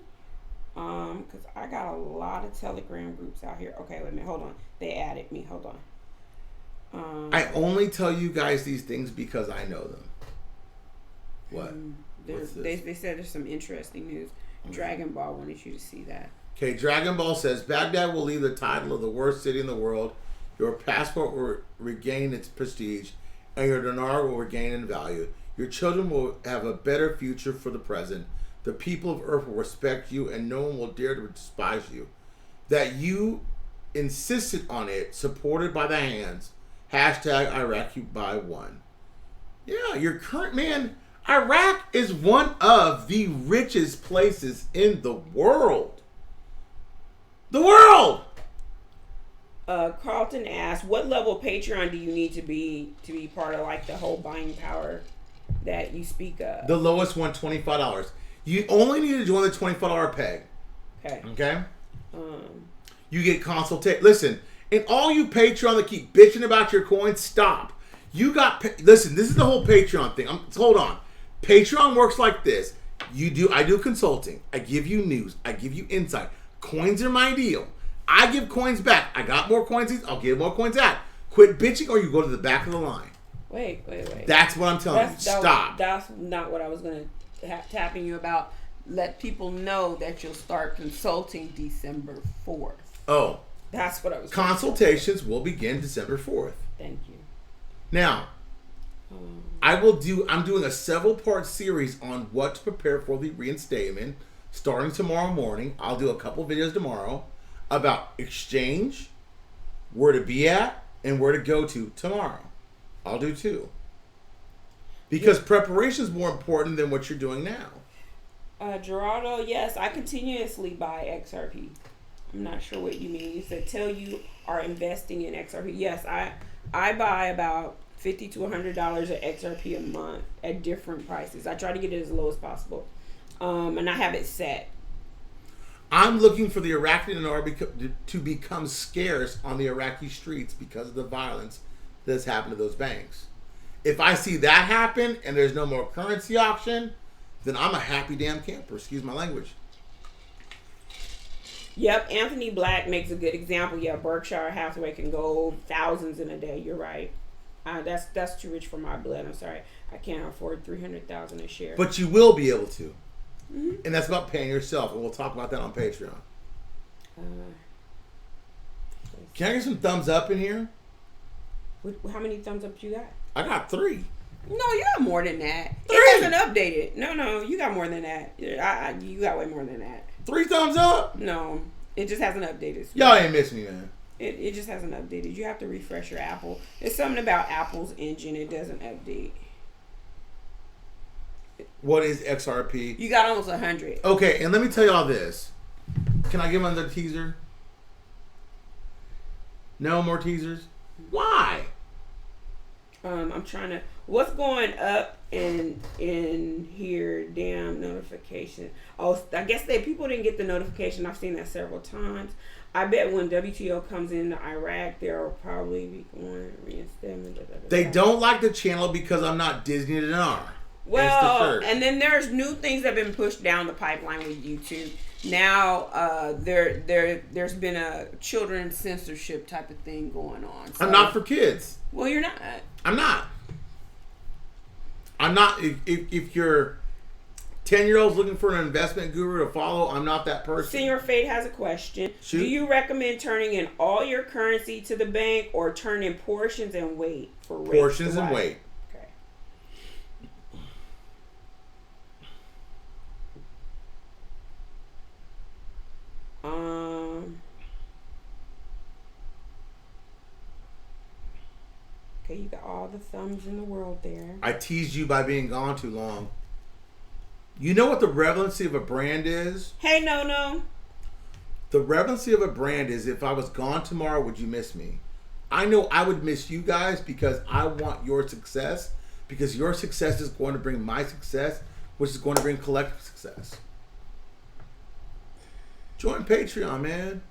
Because I got a lot of Telegram groups out here. Okay, wait a minute. Hold on. They added me. Hold on. I only tell you guys these things because I know them. What? They said there's some interesting news. Dragon Ball wanted you to see that. Okay, Dragon Ball says Baghdad will leave the title of the worst city in the world. Your passport will regain its prestige, and your dinar will regain in value. Your children will have a better future for the present. The people of Earth will respect you, and no one will dare to despise you. That you insisted on it, supported by the hands. Hashtag Iraqi by one. Yeah, your current man. Iraq is one of the richest places in the world. The world! Carlton asked, what level of Patreon do you need to be part of like the whole buying power that you speak of? The lowest one, $25. You only need to join the $25 peg. Okay? You get consultation. Listen, and all you Patreon that keep bitching about your coins, stop. You got... Listen, this is the whole Patreon thing. Hold on. Patreon works like this. I do consulting. I give you news. I give you insight. Coins are my deal. I give coins back. I got more coins. I'll give more coins out. Quit bitching or you go to the back of the line. Wait. That's what I'm telling you. Stop. That's not what I was going to tapping you about. Let people know that you'll start consulting December 4th. Oh. That's what I was Consultations will begin December 4th. Thank you. Now, I'm doing a several part series on what to prepare for the reinstatement starting tomorrow morning. I'll do a couple videos tomorrow about exchange, where to be at, and where to go to tomorrow. I'll do 2. Because preparation is more important than what you're doing now. Gerardo, yes, I continuously buy XRP. I'm not sure what you mean. You said tell you are investing in XRP. Yes, I buy about $50 to $100 of XRP a month at different prices. I try to get it as low as possible. And I have it set. I'm looking for the Iraqi dinar to become scarce on the Iraqi streets because of the violence that's happened to those banks. If I see that happen and there's no more currency option, then I'm a happy damn camper. Excuse my language. Yep, Anthony Black makes a good example. Yeah, Berkshire Hathaway can go thousands in a day. You're right. That's too rich for my blood. I'm sorry. I can't afford $300,000 a share. But you will be able to. Mm-hmm. And that's about paying yourself. And we'll talk about that on Patreon. Can I get some thumbs up in here? How many thumbs up you got? I got 3. No, you got more than that. 3. It hasn't updated. No, you got more than that. You got way more than that. 3 thumbs up? No, it just hasn't updated. Y'all ain't miss me, man. It just hasn't updated. You have to refresh your Apple. It's something about Apple's engine. It doesn't update. What is XRP? You got almost 100. Okay, and let me tell y'all this. Can I give another teaser? No more teasers? Why? I'm trying to. What's going up in here? Damn notification. Oh, I guess people didn't get the notification. I've seen that several times. I bet when WTO comes into Iraq, there will probably be going reinstatement. They don't like the channel because I'm not Disney Dinar. Well, and then there's new things that have been pushed down the pipeline with YouTube. Now, there's been a children's censorship type of thing going on. So, I'm not for kids. Well, you're not. I'm not. If you're 10-year-olds looking for an investment guru to follow. I'm not that person. Senior Fate has a question. Shoot. Do you recommend turning in all your currency to the bank or turn in portions and wait for rates Portions to and rise? wait. Okay. Okay, you got all the thumbs in the world there. I teased you by being gone too long. You know what the relevancy of a brand is? Hey, no. The relevancy of a brand is, if I was gone tomorrow, would you miss me? I know I would miss you guys because I want your success, because your success is going to bring my success, which is going to bring collective success. Join Patreon, man.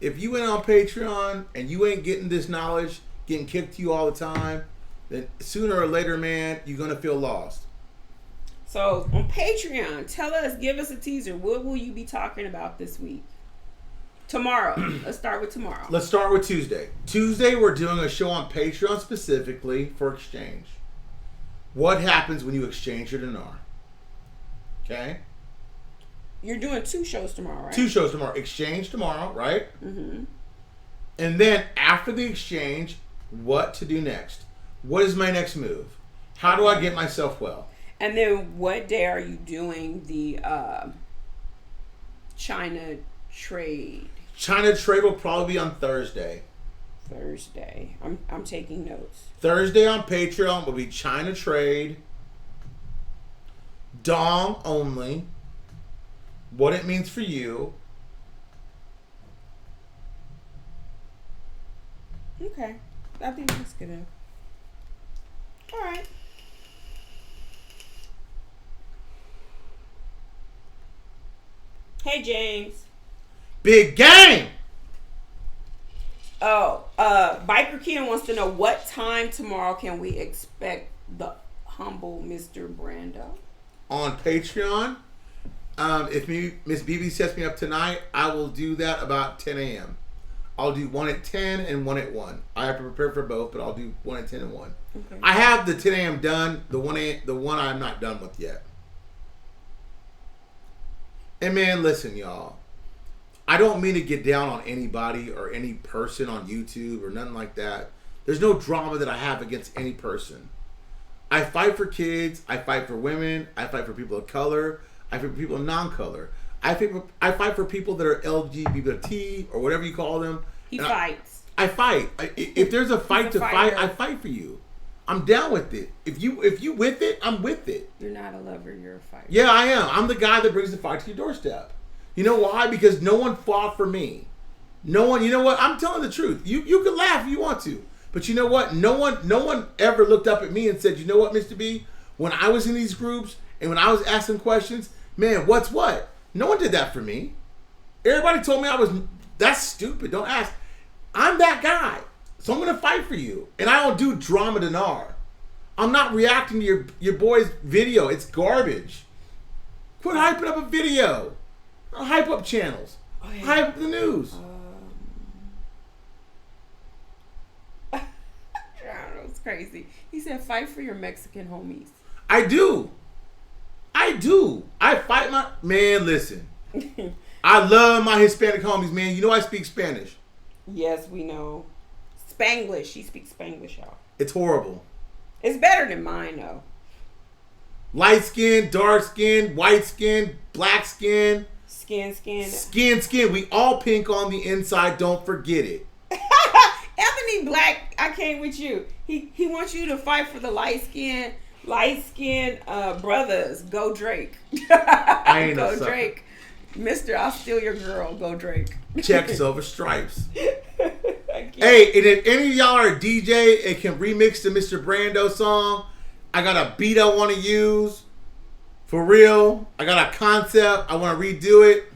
If you went on Patreon and you ain't getting this knowledge, getting kicked to you all the time, then sooner or later, man, you're going to feel lost. So on Patreon, give us a teaser. What will you be talking about this week? Tomorrow. Let's start with tomorrow. Let's start with Tuesday. Tuesday, we're doing a show on Patreon specifically for exchange. What happens when you exchange your dinar? Okay? You're doing 2 shows tomorrow, right? 2 shows tomorrow. Exchange tomorrow, right? Mm-hmm. And then after the exchange, what to do next? What is my next move? How do I get myself well? And then what day are you doing the China trade? China trade will probably be on Thursday. Thursday. I'm taking notes. Thursday on Patreon will be China trade. Dong only. What it means for you. Okay. I think that's good enough. All right. Hey, James. Big game! Oh, Biker Ken wants to know what time tomorrow can we expect the humble Mr. Brando? On Patreon. If Miss BB sets me up tonight, I will do that about 10 a.m. I'll do one at 10 and one at 1. I have to prepare for both, but I'll do one at 10 and 1. Okay. I have the 10 a.m. done. The one I'm not done with yet. And man, listen, y'all. I don't mean to get down on anybody or any person on YouTube or nothing like that. There's no drama that I have against any person. I fight for kids. I fight for women. I fight for people of color. I fight for people of non-color. I fight for people that are LGBT or whatever you call them. He fights. I fight. If there's a fight to fight, I fight for you. I'm down with it. If you with it, I'm with it. You're not a lover, you're a fighter. Yeah, I am. I'm the guy that brings the fight to your doorstep. You know why? Because no one fought for me. No one. You know what? I'm telling the truth. You can laugh if you want to, but you know what? No one ever looked up at me and said, "You know what, Mr. B? When I was in these groups and when I was asking questions, man, what's what?" No one did that for me. Everybody told me that's stupid. Don't ask. I'm that guy. So I'm going to fight for you. And I don't do drama dinar. I'm not reacting to your boy's video. It's garbage. Quit hyping up a video. I'll hype up channels. Oh, yeah. Hype up the news. I don't know, it's crazy. He said, fight for your Mexican homies. I do. I fight my... Man, listen. I love my Hispanic homies, man. You know I speak Spanish. Yes, we know. Spanglish. He speaks Spanglish, y'all. It's horrible. It's better than mine, though. Light skin, dark skin, white skin, black skin. Skin. We all pink on the inside. Don't forget it. Anthony Black, I came with you. He wants you to fight for the light skin brothers. Go Drake. I ain't Go no sucker. Drake. Mr. I'll steal your girl. Go Drake. Check Silver Stripes. I can't. Hey, and if any of y'all are a DJ and can remix the Mr. Brando song, I got a beat I want to use. For real. I got a concept. I want to redo it.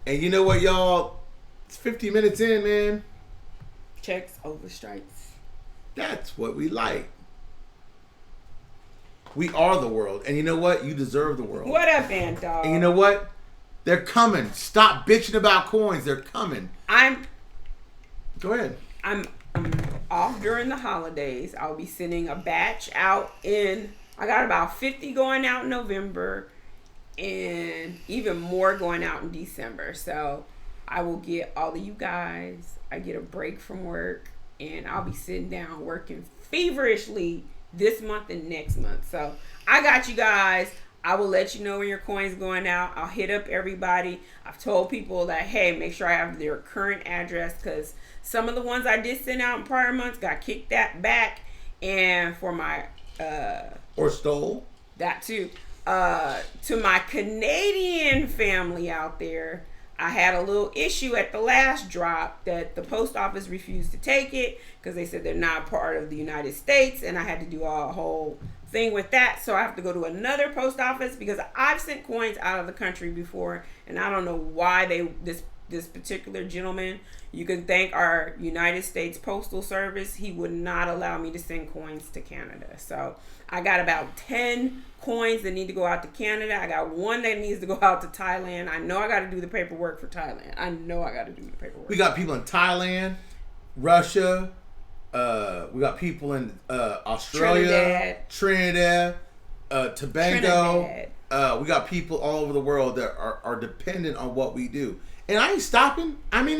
And you know what, y'all? It's 50 minutes in, man. Checks over stripes. That's what we like. We are the world. And you know what? You deserve the world. What up, Band Dog? And you know what? They're coming. Stop bitching about coins. They're coming. Go ahead. I'm off during the holidays. I'll be sending a batch out in I got about 50 going out in November and even more going out in December. So I will get all of you guys. I get a break from work and I'll be sitting down working feverishly this month and next month. So I got you guys. I will let you know when your coin's going out. I'll hit up everybody. I've told people that, hey, make sure I have their current address because some of the ones I did send out in prior months got kicked that back. And for my or stole that too. To my Canadian family out there, I had a little issue at the last drop that the post office refused to take it because they said they're not part of the United States, and I had to do a whole thing with that. So I have to go to another post office because I've sent coins out of the country before, and I don't know why this particular gentleman, you can thank our United States Postal Service, he would not allow me to send coins to Canada. So I got about 10 coins that need to go out to Canada. I got one that needs to go out to Thailand. I know I got to do the paperwork for Thailand. We got people in Thailand, Russia. We got people in Australia, Trinidad, Tobago. We got people all over the world that are dependent on what we do. And I ain't stopping. I made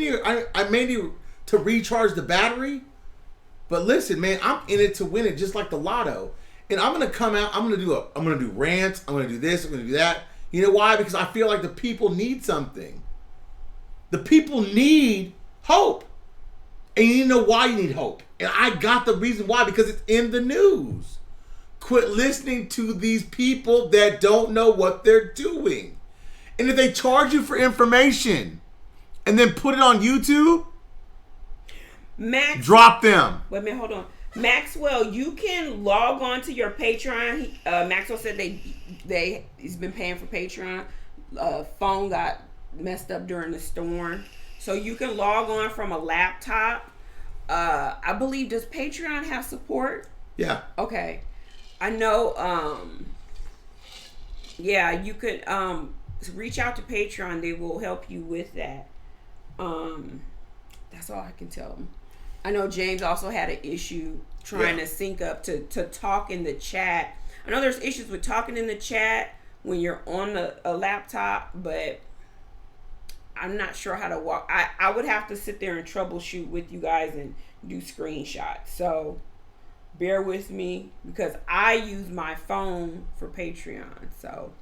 you to recharge the battery. But listen, man, I'm in it to win it, just like the lotto. And I'm gonna come out. I'm gonna do rants. I'm gonna do this. I'm gonna do that. You know why? Because I feel like the people need something. The people need hope, and you know why you need hope. And I got the reason why, because it's in the news. Quit listening to these people that don't know what they're doing. And if they charge you for information and then put it on YouTube, drop them. Wait a minute, hold on. Maxwell, you can log on to your Patreon. Maxwell said he's been paying for Patreon. Phone got messed up during the storm. So you can log on from a laptop. I believe, does Patreon have support? Yeah. Okay. I know, yeah, you could reach out to Patreon. They will help you with that. That's all I can tell them. I know James also had an issue trying to sync up to talk in the chat. I know there's issues with talking in the chat when you're on a laptop, but I'm not sure how to walk. I would have to sit there and troubleshoot with you guys and do screenshots. So bear with me because I use my phone for Patreon. So,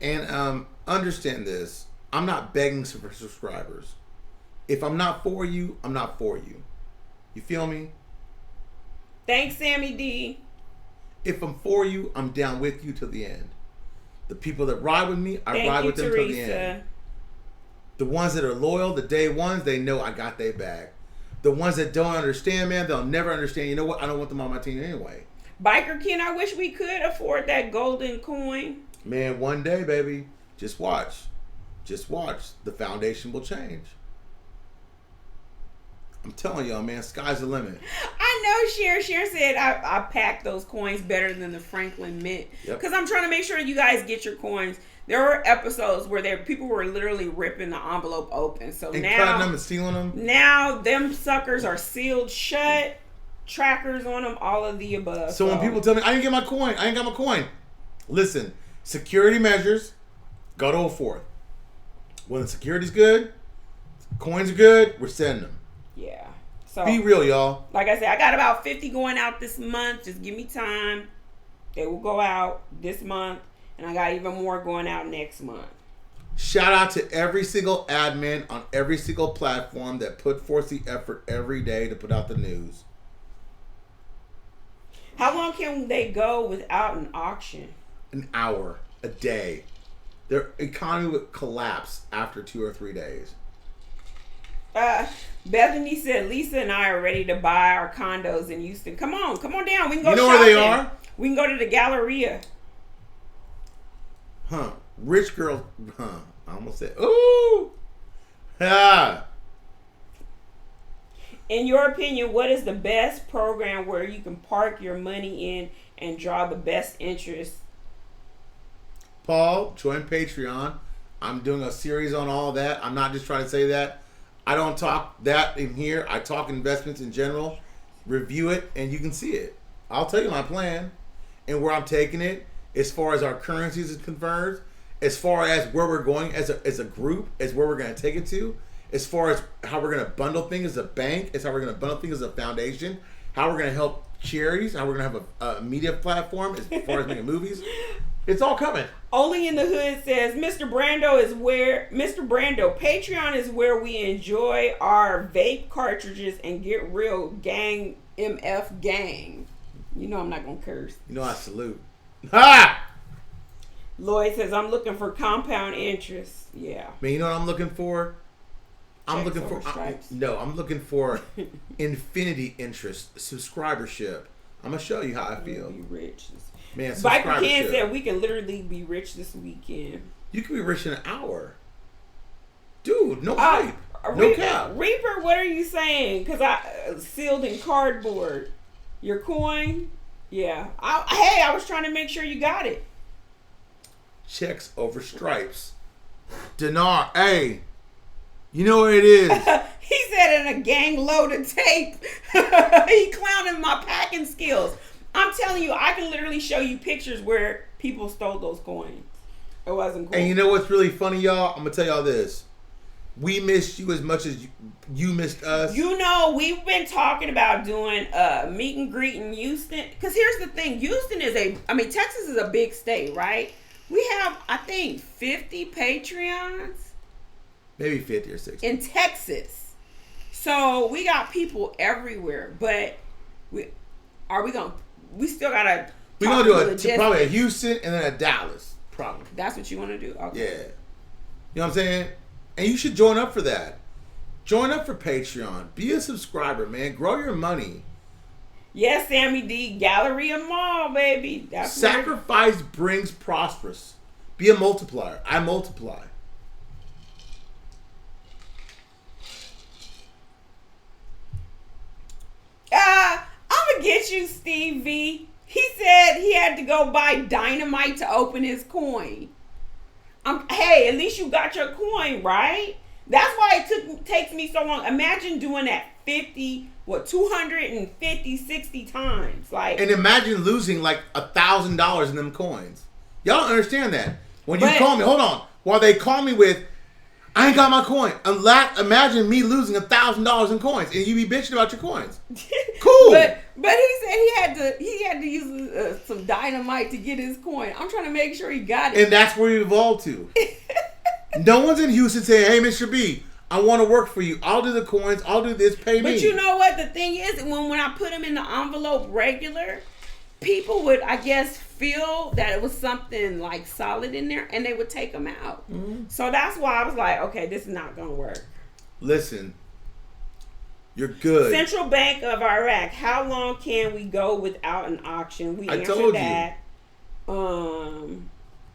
and understand this. I'm not begging for subscribers. If I'm not for you, I'm not for you. You feel me? Thanks, Sammy D. If I'm for you, I'm down with you till the end. The people that ride with me, I ride with them till the end. The ones that are loyal, the day ones, they know I got their back. The ones that don't understand, man, they'll never understand. You know what? I don't want them on my team anyway. Biker Ken, I wish we could afford that golden coin. Man, one day, baby. Just watch. Just watch. The foundation will change. I'm telling y'all, man, sky's the limit. I know Sharon said I packed those coins better than the Franklin Mint. Because I'm trying to make sure you guys get your coins. There were episodes where people were literally ripping the envelope open. So and now cutting them and stealing them. Now them suckers are sealed shut, trackers on them, all of the above. So when people tell me I didn't get my coin, I ain't got my coin. Listen, security measures, go to forth. When the security's good, coins are good, we're sending them. Yeah. So be real, y'all. Like I said, I got about 50 going out this month. Just give me time. They will go out this month. And I got even more going out next month. Shout out to every single admin on every single platform that put forth the effort every day to put out the news. How long can they go without an auction? An hour, a day. Their economy would collapse after 2 or 3 days. Bethany said Lisa and I are ready to buy our condos in Houston. Come on down. We can go You know shopping. where they are? We can go to the Galleria. Huh. Rich girl. Huh. I almost said, ooh. Ah. In your opinion, what is the best program where you can park your money in and draw the best interest? Paul, join Patreon. I'm doing a series on all that. I'm not just trying to say that. I don't talk that in here. I talk investments in general. Review it, and you can see it. I'll tell you my plan. and where I'm taking it, as far as our currencies is concerned, as far as where we're going as a group, as where we're going to take it to, as far as how we're going to bundle things as a bank, as how we're going to bundle things as a foundation, how we're going to help charities, how we're going to have a media platform as far as making movies. It's all coming. Only in the Hood says, Mr. Brando, Patreon is where we enjoy our vape cartridges and get real gang MF gang. You know I'm not going to curse. You know I salute. Ha! Lloyd says, I'm looking for compound interest. Yeah. Man, you know what I'm looking for? I'm Checks looking for over stripes. I'm looking for infinity interest, subscribership. I'm gonna show you how I feel. Be rich. Man, Viper Ken subscribership. said we can literally be rich this weekend. You can be rich in an hour. Dude, no hype. No Reaper, cap. Reaper, what are you saying? Because I sealed in cardboard. Your coin? Yeah. I was trying to make sure you got it. Checks over stripes. Dinar, hey. You know what it is. He said in a gang load of tape. He clowning my packing skills. I'm telling you, I can literally show you pictures where people stole those coins. It wasn't cool. And you know what's really funny, y'all? I'm gonna tell y'all this. We missed you as much as you missed us. You know, we've been talking about doing a meet and greet in Houston. Because here's the thing. Houston is Texas is a big state, right? We have, I think, 50 Patreons. Maybe 50 or 60. In Texas. So we got people everywhere. But we still got to. We're going to do probably a Houston and then a Dallas. Probably. That's what you want to do? Okay. Yeah. You know what I'm saying? And you should join up for that. Join up for Patreon. Be a subscriber, man. Grow your money. Yes, Sammy D. Galleria Mall, baby. That's Sacrifice brings prosperous. Be a multiplier. I multiply. I'm going to get you, Steve V. He said he had to go buy dynamite to open his coin. Hey, at least you got your coin, right? That's why it takes me so long. Imagine doing that 250, 60 times. And imagine losing like $1,000 in them coins. Y'all don't understand that. When you call me, hold on. While they call me with, I ain't got my coin. Imagine me losing $1,000 in coins, and you be bitching about your coins. Cool. But he said he had to use some dynamite to get his coin. I'm trying to make sure he got it. And that's where we evolved to. No one's in Houston saying, "Hey, Mr. B, I want to work for you. I'll do the coins. I'll do this. Pay me." But you know what? The thing is, when I put them in the envelope regular, people would, I guess, feel that it was something like solid in there, and they would take them out. Mm-hmm. So that's why I was like, okay, this is not going to work. Listen, you're good. Central Bank of Iraq. How long can we go without an auction? We answered told that.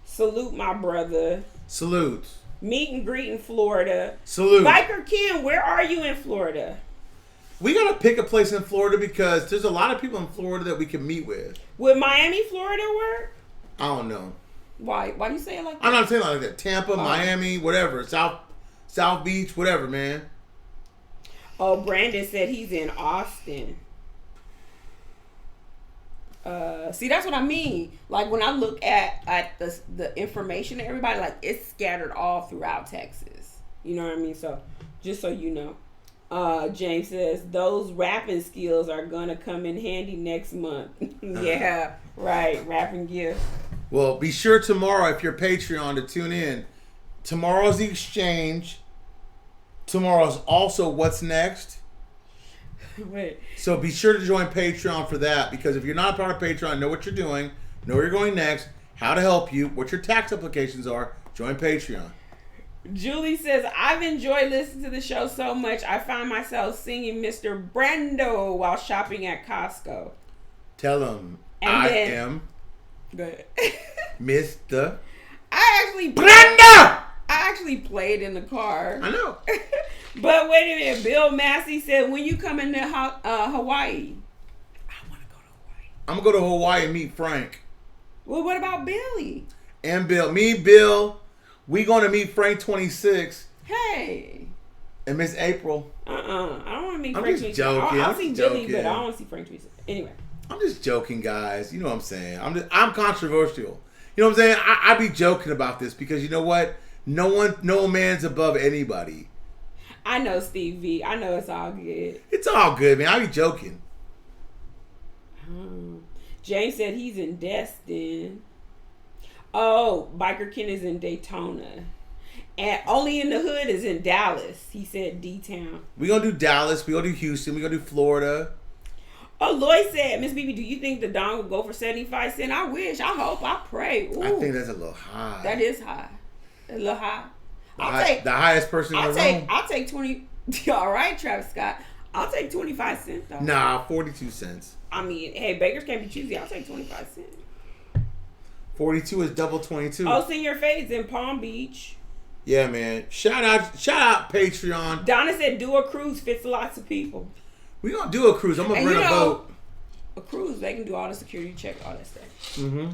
Salute my brother. Salute. Meet and greet in Florida. Salute. Biker Ken, where are you in Florida? We got to pick a place in Florida because there's a lot of people in Florida that we can meet with. Would Miami, Florida work? I don't know. Why? Why do you say it like that? I'm not saying like that. Tampa, Miami, whatever. South Beach, whatever, man. Oh, Brandon said he's in Austin. See, that's what I mean. Like when I look at the information to everybody, like it's scattered all throughout Texas. You know what I mean? So just so you know. James says those rapping skills are gonna come in handy next month. Yeah, right. Rapping gift. Well, be sure tomorrow if you're Patreon to tune in. Tomorrow's the exchange. Tomorrow's also what's next. Wait. So be sure to join Patreon for that because if you're not a part of Patreon, know what you're doing, know where you're going next, how to help you, what your tax applications are. Join Patreon. Julie says, I've enjoyed listening to the show so much, I find myself singing Mr. Brando while shopping at Costco. Tell them I am good. Mr. I actually played in the car. I know. But wait a minute. Bill Massey said, when you come into Hawaii? I want to go to Hawaii. I'm going to go to Hawaii and meet Frank. Well, what about Billy? And Bill. Me, Bill. We going to meet Frank 26. Hey. And Miss April. I don't want to meet I'm Frank just 26. joking. I'll see Billy, but I don't want to see Frank 26. Anyway. I'm just joking, guys. You know what I'm saying? I'm controversial. You know what I'm saying? I be joking about this because you know what? No man's above anybody. I know, Steve V. I know it's all good. It's all good, man. I be joking. James said he's in Destin. Oh, Biker Ken is in Daytona. And Only in the Hood is in Dallas. He said D-Town. We gonna do Dallas. We gonna do Houston. We gonna do Florida. Oh, Lloyd said, Miss BB, do you think the Don will go for 75 cents? I wish. I hope. I pray. Ooh, I think that's a little high. that is high. A little high. The highest person in the room. I'll take 20. All right, Travis Scott. I'll take 25 cents, though. Nah, 42 cents. I mean, hey, bakers can't be choosy. I'll take 25 cents. 42 is double 22. Oh, Senior Fade's in Palm Beach. Yeah, man. Shout out Patreon. Donna said do a cruise fits lots of people. We gonna do a cruise. I'm gonna bring a boat. A cruise, they can do all the security check, all that stuff. Mm-hmm.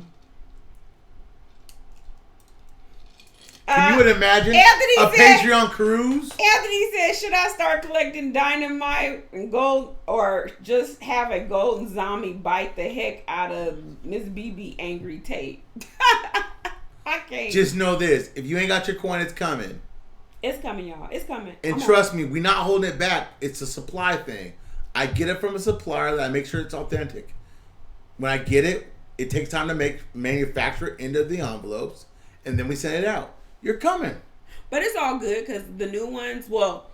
Can you imagine Anthony said, Patreon cruise? Anthony said, should I start collecting dynamite and gold, or just have a golden zombie bite the heck out of Miss BB angry tape? I can't. Just know this: if you ain't got your coin, it's coming. It's coming, y'all. It's coming. And trust me, we're not holding it back. It's a supply thing. I get it from a supplier that I make sure it's authentic. When I get it, it takes time to manufacture it into the envelopes, and then we send it out. You're coming. But it's all good because the new ones, well,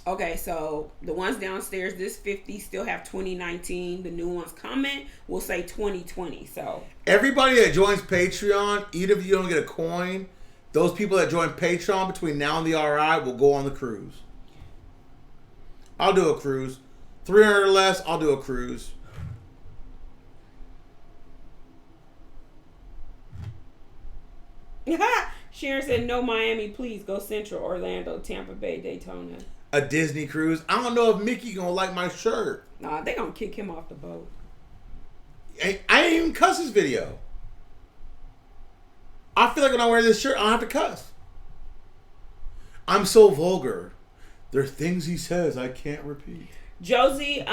okay, so the ones downstairs, this 50 still have 2019. The new ones coming will say 2020. So everybody that joins Patreon, even if you don't get a coin, those people that join Patreon between now and the RI will go on the cruise. I'll do a cruise. 300 or less, I'll do a cruise. Sharon said, no Miami, please go Central, Orlando, Tampa Bay, Daytona. A Disney cruise. I don't know if Mickey gonna like my shirt. Nah, they gonna kick him off the boat. I ain't even cuss his video. I feel like when I wear this shirt, I don't have to cuss. I'm so vulgar. There are things he says I can't repeat. Josie,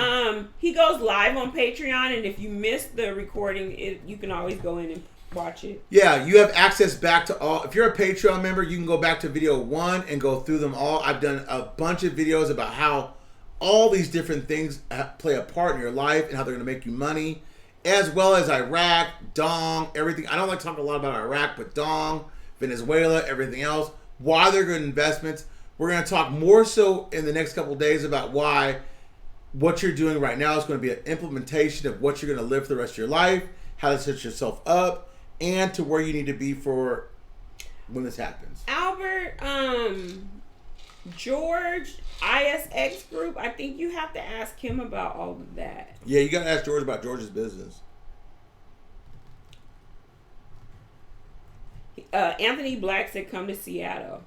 he goes live on Patreon, and if you missed the recording, you can always go in and watch it. Yeah, you have access back to all. If you're a Patreon member, you can go back to video 1 and go through them all. I've done a bunch of videos about how all these different things play a part in your life and how they're going to make you money, as well as Iraq, Dong, everything. I don't like to talk a lot about Iraq, but Dong, Venezuela, everything else, why they're good investments. We're going to talk more so in the next couple of days about why what you're doing right now is going to be an implementation of what you're going to live for the rest of your life, how to set yourself up, and to where you need to be for when this happens. Albert, George, ISX group, I think you have to ask him about all of that. Yeah, you got to ask George about George's business. Anthony Black said come to Seattle.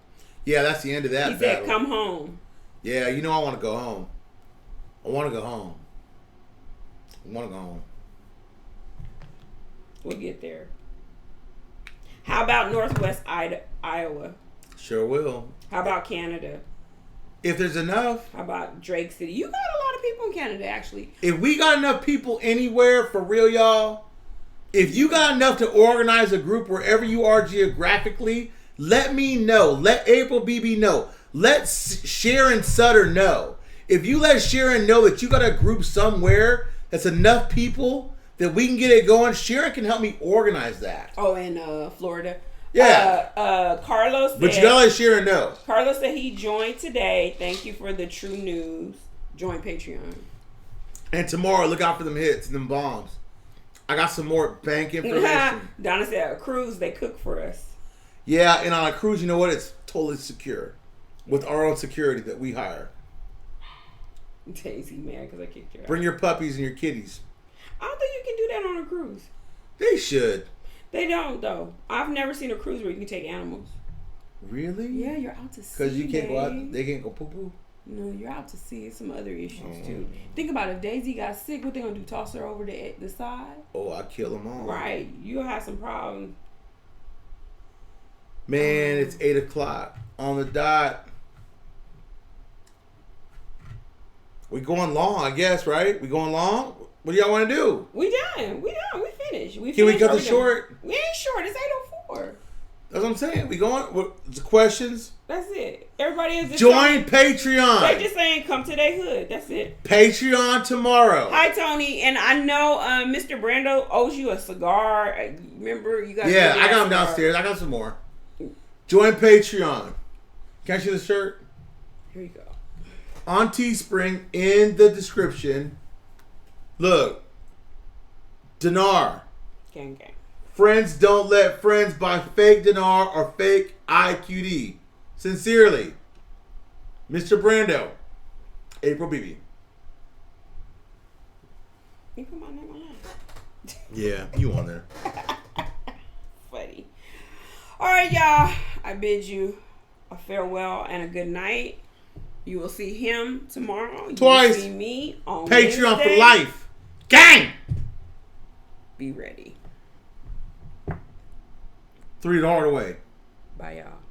Yeah, that's the end of that He said battle. come home. Yeah, you know I want to go home. I want to go home. I want to go home. We'll get there. How about Northwest Iowa? Sure will. How about Canada? If there's enough. How about Drake City? You got a lot of people in Canada, actually. If we got enough people anywhere, for real, y'all, if you got enough to organize a group wherever you are geographically, let me know. Let April BB know. Let Sharon Sutter know. If you let Sharon know that you got a group somewhere that's enough people that we can get it going, Sharon can help me organize that. Oh, in Florida. Yeah. Carlos said, but you gotta let Sharon know. Carlos said he joined today. Thank you for the true news. Join Patreon. And tomorrow, look out for them hits and them bombs. I got some more bank information. Donna said, a cruise, they cook for us. Yeah, and on a cruise, you know what? It's totally secure. With our own security that we hire. Daisy mad because I kicked her out. Bring your puppies and your kitties. I don't think you can do that on a cruise. They should. They don't, though. I've never seen a cruise where you can take animals. Really? Yeah, you're out to sea. Because you can't go out, they can't go poo-poo? No, you're out to sea. It's some other issues, too. Think about it. If Daisy got sick, what they going to do? Toss her over the side? Oh, I'll kill them all. Right. You'll have some problems. Man, it's 8 o'clock on the dot. We going long, I guess, right? We going long? What do y'all want to do? We done. We finished. Can we cut this short? We ain't short. It's 8:04. That's what I'm saying. We going with the questions. That's it. Everybody is just join Patreon. They just saying come to their hood. That's it. Patreon tomorrow. Hi Tony, and I know Mr. Brando owes you a cigar. Remember you got? Yeah, I got them downstairs. I got some more. Join Patreon. Can I see the shirt? Here you go. On Teespring in the description. Look, Dinar. Gang gang. Friends don't let friends buy fake Dinar or fake IQD. Sincerely, Mr. Brando, April BB. You put my name on that. Yeah, you on there. Funny. All right, y'all. I bid you a farewell and a good night. You will see him tomorrow. Twice. You will see me on Patreon Wednesday. for life. Gang! Be ready. $3 away. Bye, y'all.